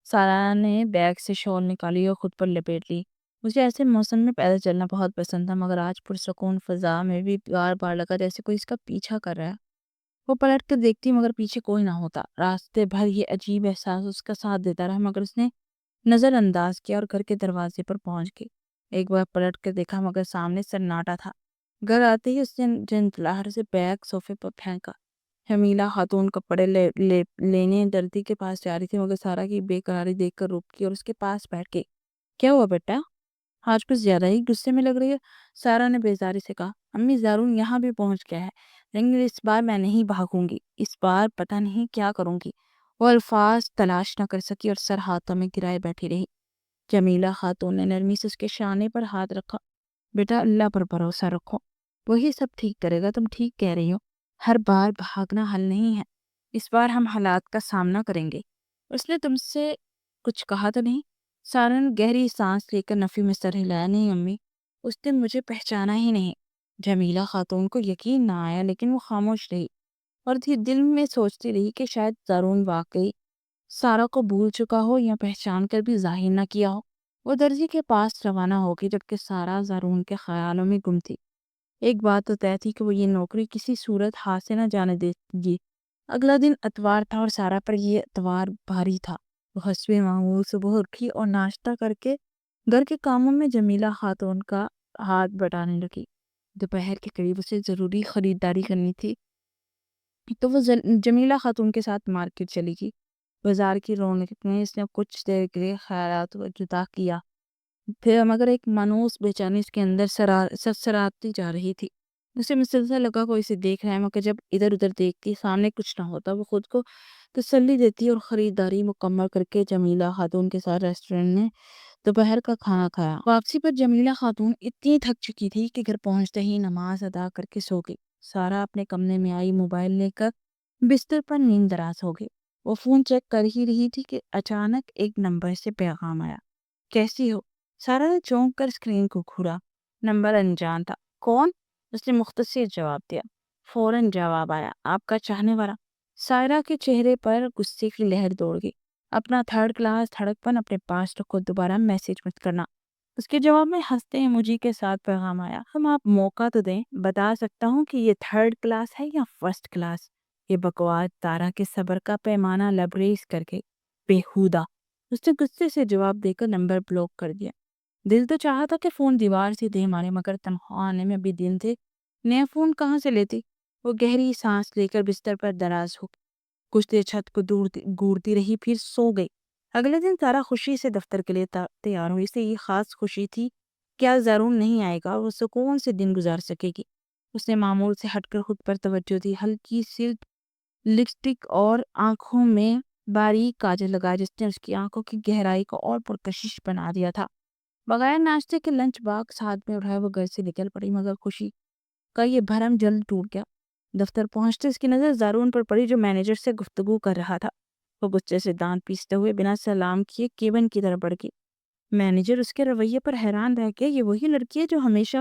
سارا نے بیگ سے شال نکالی اور خود پر لپیٹ لی۔ مجھے ایسے موسم میں پیدل چلنا بہت پسند تھا، مگر آج پرسکون فضا میں بھی بار بار لگا جیسے کوئی اس کا پیچھا کر رہا ہے۔ وہ پلٹ کر دیکھتی مگر پیچھے کوئی نہ ہوتا۔ راستے بھر یہ عجیب احساس اس کا ساتھ دیتا رہا، مگر اس نے نظر انداز کیا اور گھر کے دروازے پر پہنچ گئی۔ ایک بار پلٹ کر دیکھا مگر سامنے سناٹا تھا۔ گھر آتے ہی اس نے جنتلاہٹ سے بیگ صوفے پر پھینکا۔ جمیلہ خاتون کپڑے لینے درزی کے پاس جا رہی تھی مگر سارا کی بے قراری دیکھ کر رک گئی اور اس کے پاس بیٹھ گئی۔ کیا ہوا بیٹا؟ آج کچھ زیادہ ہی غصے میں لگ رہی ہے، سارا نے بیزاری سے کہا۔ امی، زارون یہاں بھی پہنچ گیا ہے، لیکن اس بار میں نہیں بھاگوں گی، اس بار پتہ نہیں کیا کروں گی۔ وہ الفاظ تلاش نہ کر سکی اور سر ہاتھوں میں گرائے بیٹھی رہی۔ جمیلہ خاتون نے نرمی سے اس کے شانے پر ہاتھ رکھا۔ بیٹا، اللہ پر بھروسہ رکھو، وہی سب ٹھیک کرے گا، تم ٹھیک کہہ رہی ہو، ہر بار بھاگنا حل نہیں ہے، اس بار ہم حالات کا سامنا کریں گے۔ اس نے تم سے کچھ کہا تو نہیں؟ سارا نے گہری سانس لے کر نفی میں سر ہلایا۔ نہیں امی، اس نے مجھے پہچانا ہی نہیں۔ جمیلہ خاتون کو یقین نہ آیا، لیکن وہ خاموش رہی اور دل میں سوچتی رہی کہ شاید زارون واقعی سارا کو بھول چکا ہو یا پہچان کر بھی ظاہر نہ کیا ہو۔ وہ درزی کے پاس روانہ ہو گئی جبکہ سارا زارون کے خیالوں میں گم تھی۔ ایک بات تو طے تھی کہ وہ یہ نوکری کسی صورت ہاتھ سے نہ جانے دے گی۔ اگلا دن اتوار تھا اور سارا پر یہ اتوار بھاری تھا۔ وہ حسب معمول صبح اٹھی اور ناشتہ کر کے گھر کے کاموں میں جمیلہ خاتون کا ہاتھ بٹانے لگی۔ دوپہر کے قریب اسے ضروری خریداری کرنی تھی تو وہ جمیلہ خاتون کے ساتھ مارکیٹ چلی گئی۔ بازار کی رونق میں اس نے کچھ دیر کے لیے خیالات کو جدا کیا، پھر مگر ایک مانوس بے چینی اس کے اندر سرسراتی جا رہی تھی۔ اسے مسلسل لگا کوئی اسے دیکھ رہا ہے، مگر جب ادھر ادھر دیکھتی سامنے کچھ نہ ہوتا، وہ خود کو تسلی دیتی اور خریداری مکمل کر کے جمیلہ خاتون کے ساتھ ریسٹورنٹ میں دوپہر کا کھانا کھایا۔ واپسی پر جمیلہ خاتون اتنی تھک چکی تھی کہ گھر پہنچتے ہی نماز ادا کر کے سو گئی۔ سارا اپنے کمرے میں آئی، موبائل لے کر بستر پر نیند دراز ہو گئی۔ وہ فون چیک کر ہی رہی تھی کہ اچانک ایک نمبر سے پیغام آیا۔ کیسی ہو؟ سارا نے چونک کر اسکرین کو گھورا۔ نمبر انجان تھا۔ کون؟ اس نے مختصر جواب دیا۔ فوراً جواب آیا، آپ کا چاہنے والا۔ سائرہ کے چہرے پر غصے کی لہر دوڑ گئی۔ اپنا 3rd کلاس دھڑکن اپنے پاس رکھو، دوبارہ میسج مت کرنا۔ اس کے جواب میں ہنستے ایموجی کے ساتھ پیغام آیا، ہم آپ موقع تو دیں، بتا سکتا ہوں کہ یہ 3rd کلاس ہے یا 1st کلاس۔ یہ بکواس تارا کے صبر کا پیمانہ لبریز کر کے بےہودہ۔ اس نے غصے سے جواب دے کر نمبر بلاک کر دیا۔ دل تو چاہا تھا کہ فون دیوار سے دے مارے، مگر تنخواہ آنے میں بھی دن تھے، نیا فون کہاں سے لیتی؟ وہ گہری سانس لے کر بستر پر دراز ہو کچھ دیر چھت کو گھورتی رہی، پھر سو گئی۔ اگلے دن سارا خوشی سے دفتر کے لیے تیار ہوئی۔ اسے یہ خاص خوشی تھی کہ آج زارون نہیں آئے گا، وہ سکون سے دن گزار سکے گی۔ اس نے معمول سے ہٹ کر خود پر توجہ دی، ہلکی سی لپسٹک اور آنکھوں میں باریک کاجل لگایا جس نے اس کی آنکھوں کی گہرائی کو اور پرکشش بنا دیا تھا۔ بغیر ناشتے کے لنچ باکس ہاتھ میں اٹھائے وہ گھر سے نکل پڑی، مگر خوشی کا یہ بھرم جلد ٹوٹ گیا۔ دفتر پہنچتے اس کی نظر زارون پر پڑی جو مینیجر سے گفتگو کر رہا تھا۔ وہ غصے سے دانت پیستے ہوئے بنا سلام کیے کیبن کی طرف بڑھ گئی۔ مینیجر اس کے رویے پر حیران رہ گیا۔ یہ وہی لڑکی ہے جو ہمیشہ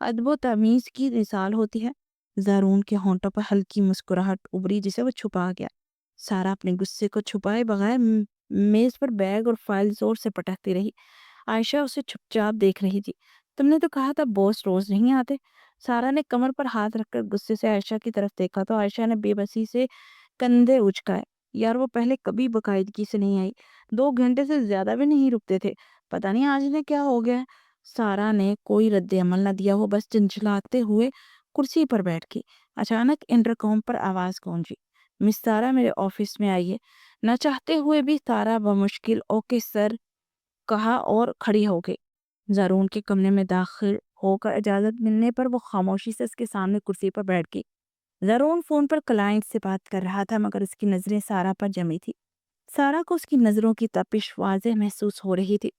ادب و تمیز کی مثال ہوتی ہے۔ زارون کے ہونٹوں پر ہلکی مسکراہٹ ابھری جسے وہ چھپا گیا۔ سارا اپنے غصے کو چھپائے بغیر میز پر بیگ اور فائل زور سے پٹکتی رہی۔ عائشہ اسے چپ چاپ دیکھ رہی تھی۔ تم نے تو کہا تھا باس روز نہیں آتے۔ سارا نے کمر پر ہاتھ رکھ کر غصے سے عائشہ کی طرف دیکھا تو عائشہ نے بے بسی سے کندھے اچکائے۔ یار وہ پہلے کبھی باقاعدگی سے نہیں آئی، 2 گھنٹے سے زیادہ بھی نہیں رکتے تھے، پتہ نہیں آج انہیں کیا ہو گیا ہے۔ سارا نے کوئی رد عمل نہ دیا، وہ بس چنچلاتے ہوئے کرسی پر بیٹھ گئی۔ اچانک انٹرکام پر آواز گونجی، مس سارا میرے آفس میں آئیے۔ نہ چاہتے ہوئے بھی سارا بمشکل اوکے سر کہا اور کھڑی ہو گئی۔ زارون کے کمرے میں داخل ہو کر اجازت ملنے پر وہ خاموشی سے اس کے سامنے کرسی پر بیٹھ گئی۔ زارون فون پر کلائنٹ سے بات کر رہا تھا مگر اس کی نظریں سارا پر جمی تھی۔ سارا کو اس کی نظروں کی تپش واضح محسوس ہو رہی تھی۔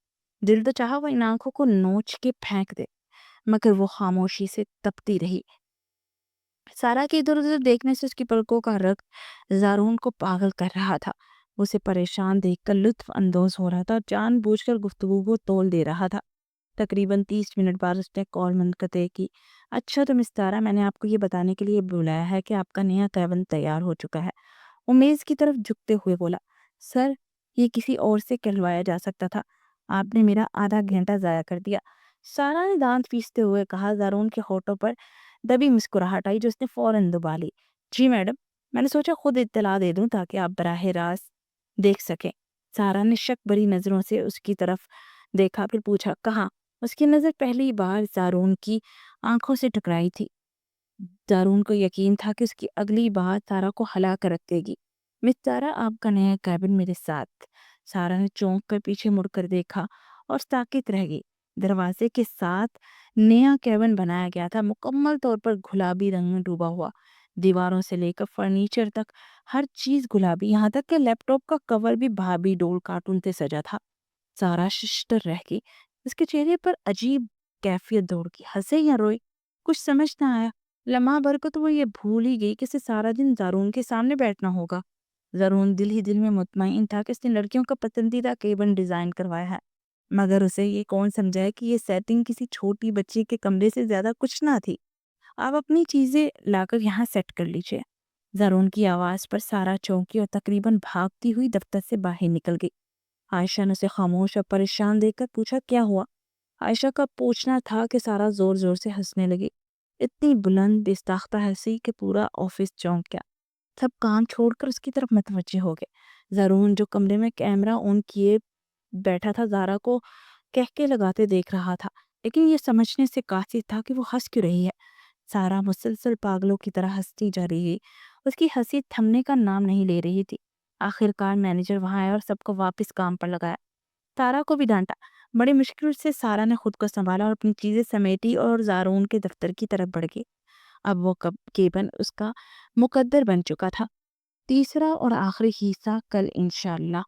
دل تو چاہا وہ ان آنکھوں کو نوچ کے پھینک دے، مگر وہ خاموشی سے تپتی رہی۔ سارا کے ادھر ادھر دیکھنے سے اس کی پلکوں کا رقص زارون کو پاگل کر رہا تھا۔ اسے پریشان دیکھ کر لطف اندوز ہو رہا تھا اور جان بوجھ کر گفتگو کو تول دے رہا تھا۔ تقریباً 30 منٹ بعد اس نے کال منقطع کی۔ اچھا تو مس سارا، میں نے آپ کو یہ بتانے کے لیے بلایا ہے کہ آپ کا نیا کیبن تیار ہو چکا ہے۔ وہ میز کی طرف جھکتے ہوئے بولا، سر یہ کسی اور سے کہلوایا جا سکتا تھا، آپ نے میرا آدھا گھنٹہ ضائع کر دیا۔ سارا نے دانت پیستے ہوئے کہا۔ زارون کے ہونٹوں پر دبی مسکراہٹ آئی جو اس نے فوراً دبا لی۔ جی میڈم، میں نے سوچا خود اطلاع دے دوں تاکہ آپ براہ راست دیکھ سکیں۔ سارا نے شک بھری نظروں سے اس کی طرف دیکھا، پھر پوچھا، کہاں؟ اس کی نظر پہلی بار زارون کی آنکھوں سے ٹکرائی تھی۔ زارون کو یقین تھا کہ اس کی اگلی بات سارا کو ہلا کر رکھ دے گی۔ مس سارا، آپ کا نیا کیبن میرے ساتھ۔ سارا نے چونک کر پیچھے مڑ کر دیکھا اور ساکت رہ گئی۔ دروازے کے ساتھ نیا کیبن بنایا گیا تھا، مکمل طور پر گلابی رنگ میں ڈوبا ہوا۔ دیواروں سے لے کر فرنیچر تک ہر چیز گلابی، یہاں تک کہ لیپ ٹاپ کا کور بھی بھابی ڈول کارٹون سے سجا تھا۔ سارا ششدر رہ گئی، اس کے چہرے پر عجیب کیفیت دوڑ گئی، ہنسے یا روئے کچھ سمجھ نہ آیا۔ لمحہ بھر کو تو وہ یہ بھول ہی گئی کہ اسے سارا دن زارون کے سامنے بیٹھنا ہوگا۔ زارون دل ہی دل میں مطمئن تھا کہ اس نے لڑکیوں کا پسندیدہ کیبن ڈیزائن کروایا ہے، مگر اسے یہ کون سمجھائے کہ یہ سیٹنگ کسی چھوٹی بچی کے کمرے سے زیادہ کچھ نہ تھی۔ آپ اپنی چیزیں لا کر یہاں سیٹ کر لیجئے۔ زارون کی آواز پر سارا چونکی اور تقریباً بھاگتی ہوئی دفتر سے باہر نکل گئی۔ عائشہ نے اسے خاموش اور پریشان دیکھ کر پوچھا، کیا ہوا؟ عائشہ کا پوچھنا تھا کہ سارا زور زور سے ہنسنے لگی، اتنی بلند بے ساختہ ہنسی کہ پورا آفس چونک گیا۔ سب کام چھوڑ کر اس کی طرف متوجہ ہو گئے۔ زارون جو کمرے میں کیمرہ آن کیے بیٹھا تھا زارا کو کہکے لگاتے دیکھ رہا تھا، لیکن یہ سمجھنے سے قاصر تھا کہ وہ ہنس کیوں رہی ہے۔ سارا مسلسل پاگلوں کی طرح ہنستی جا رہی ہے، اس کی ہنسی تھمنے کا نام نہیں لے رہی تھی۔ آخر کار مینیجر وہاں آیا اور سب کو واپس کام پر لگایا۔ سارا کو بھی ڈانٹا۔ بڑی مشکل سے سارا نے خود کو سنبھالا اور اپنی چیزیں سمیٹی اور زارون کے دفتر کی طرف بڑھ گئی۔ اب وہ کیبن اس کا مقدر بن چکا تھا۔ تیسرا اور آخری حصہ کل انشاءاللہ۔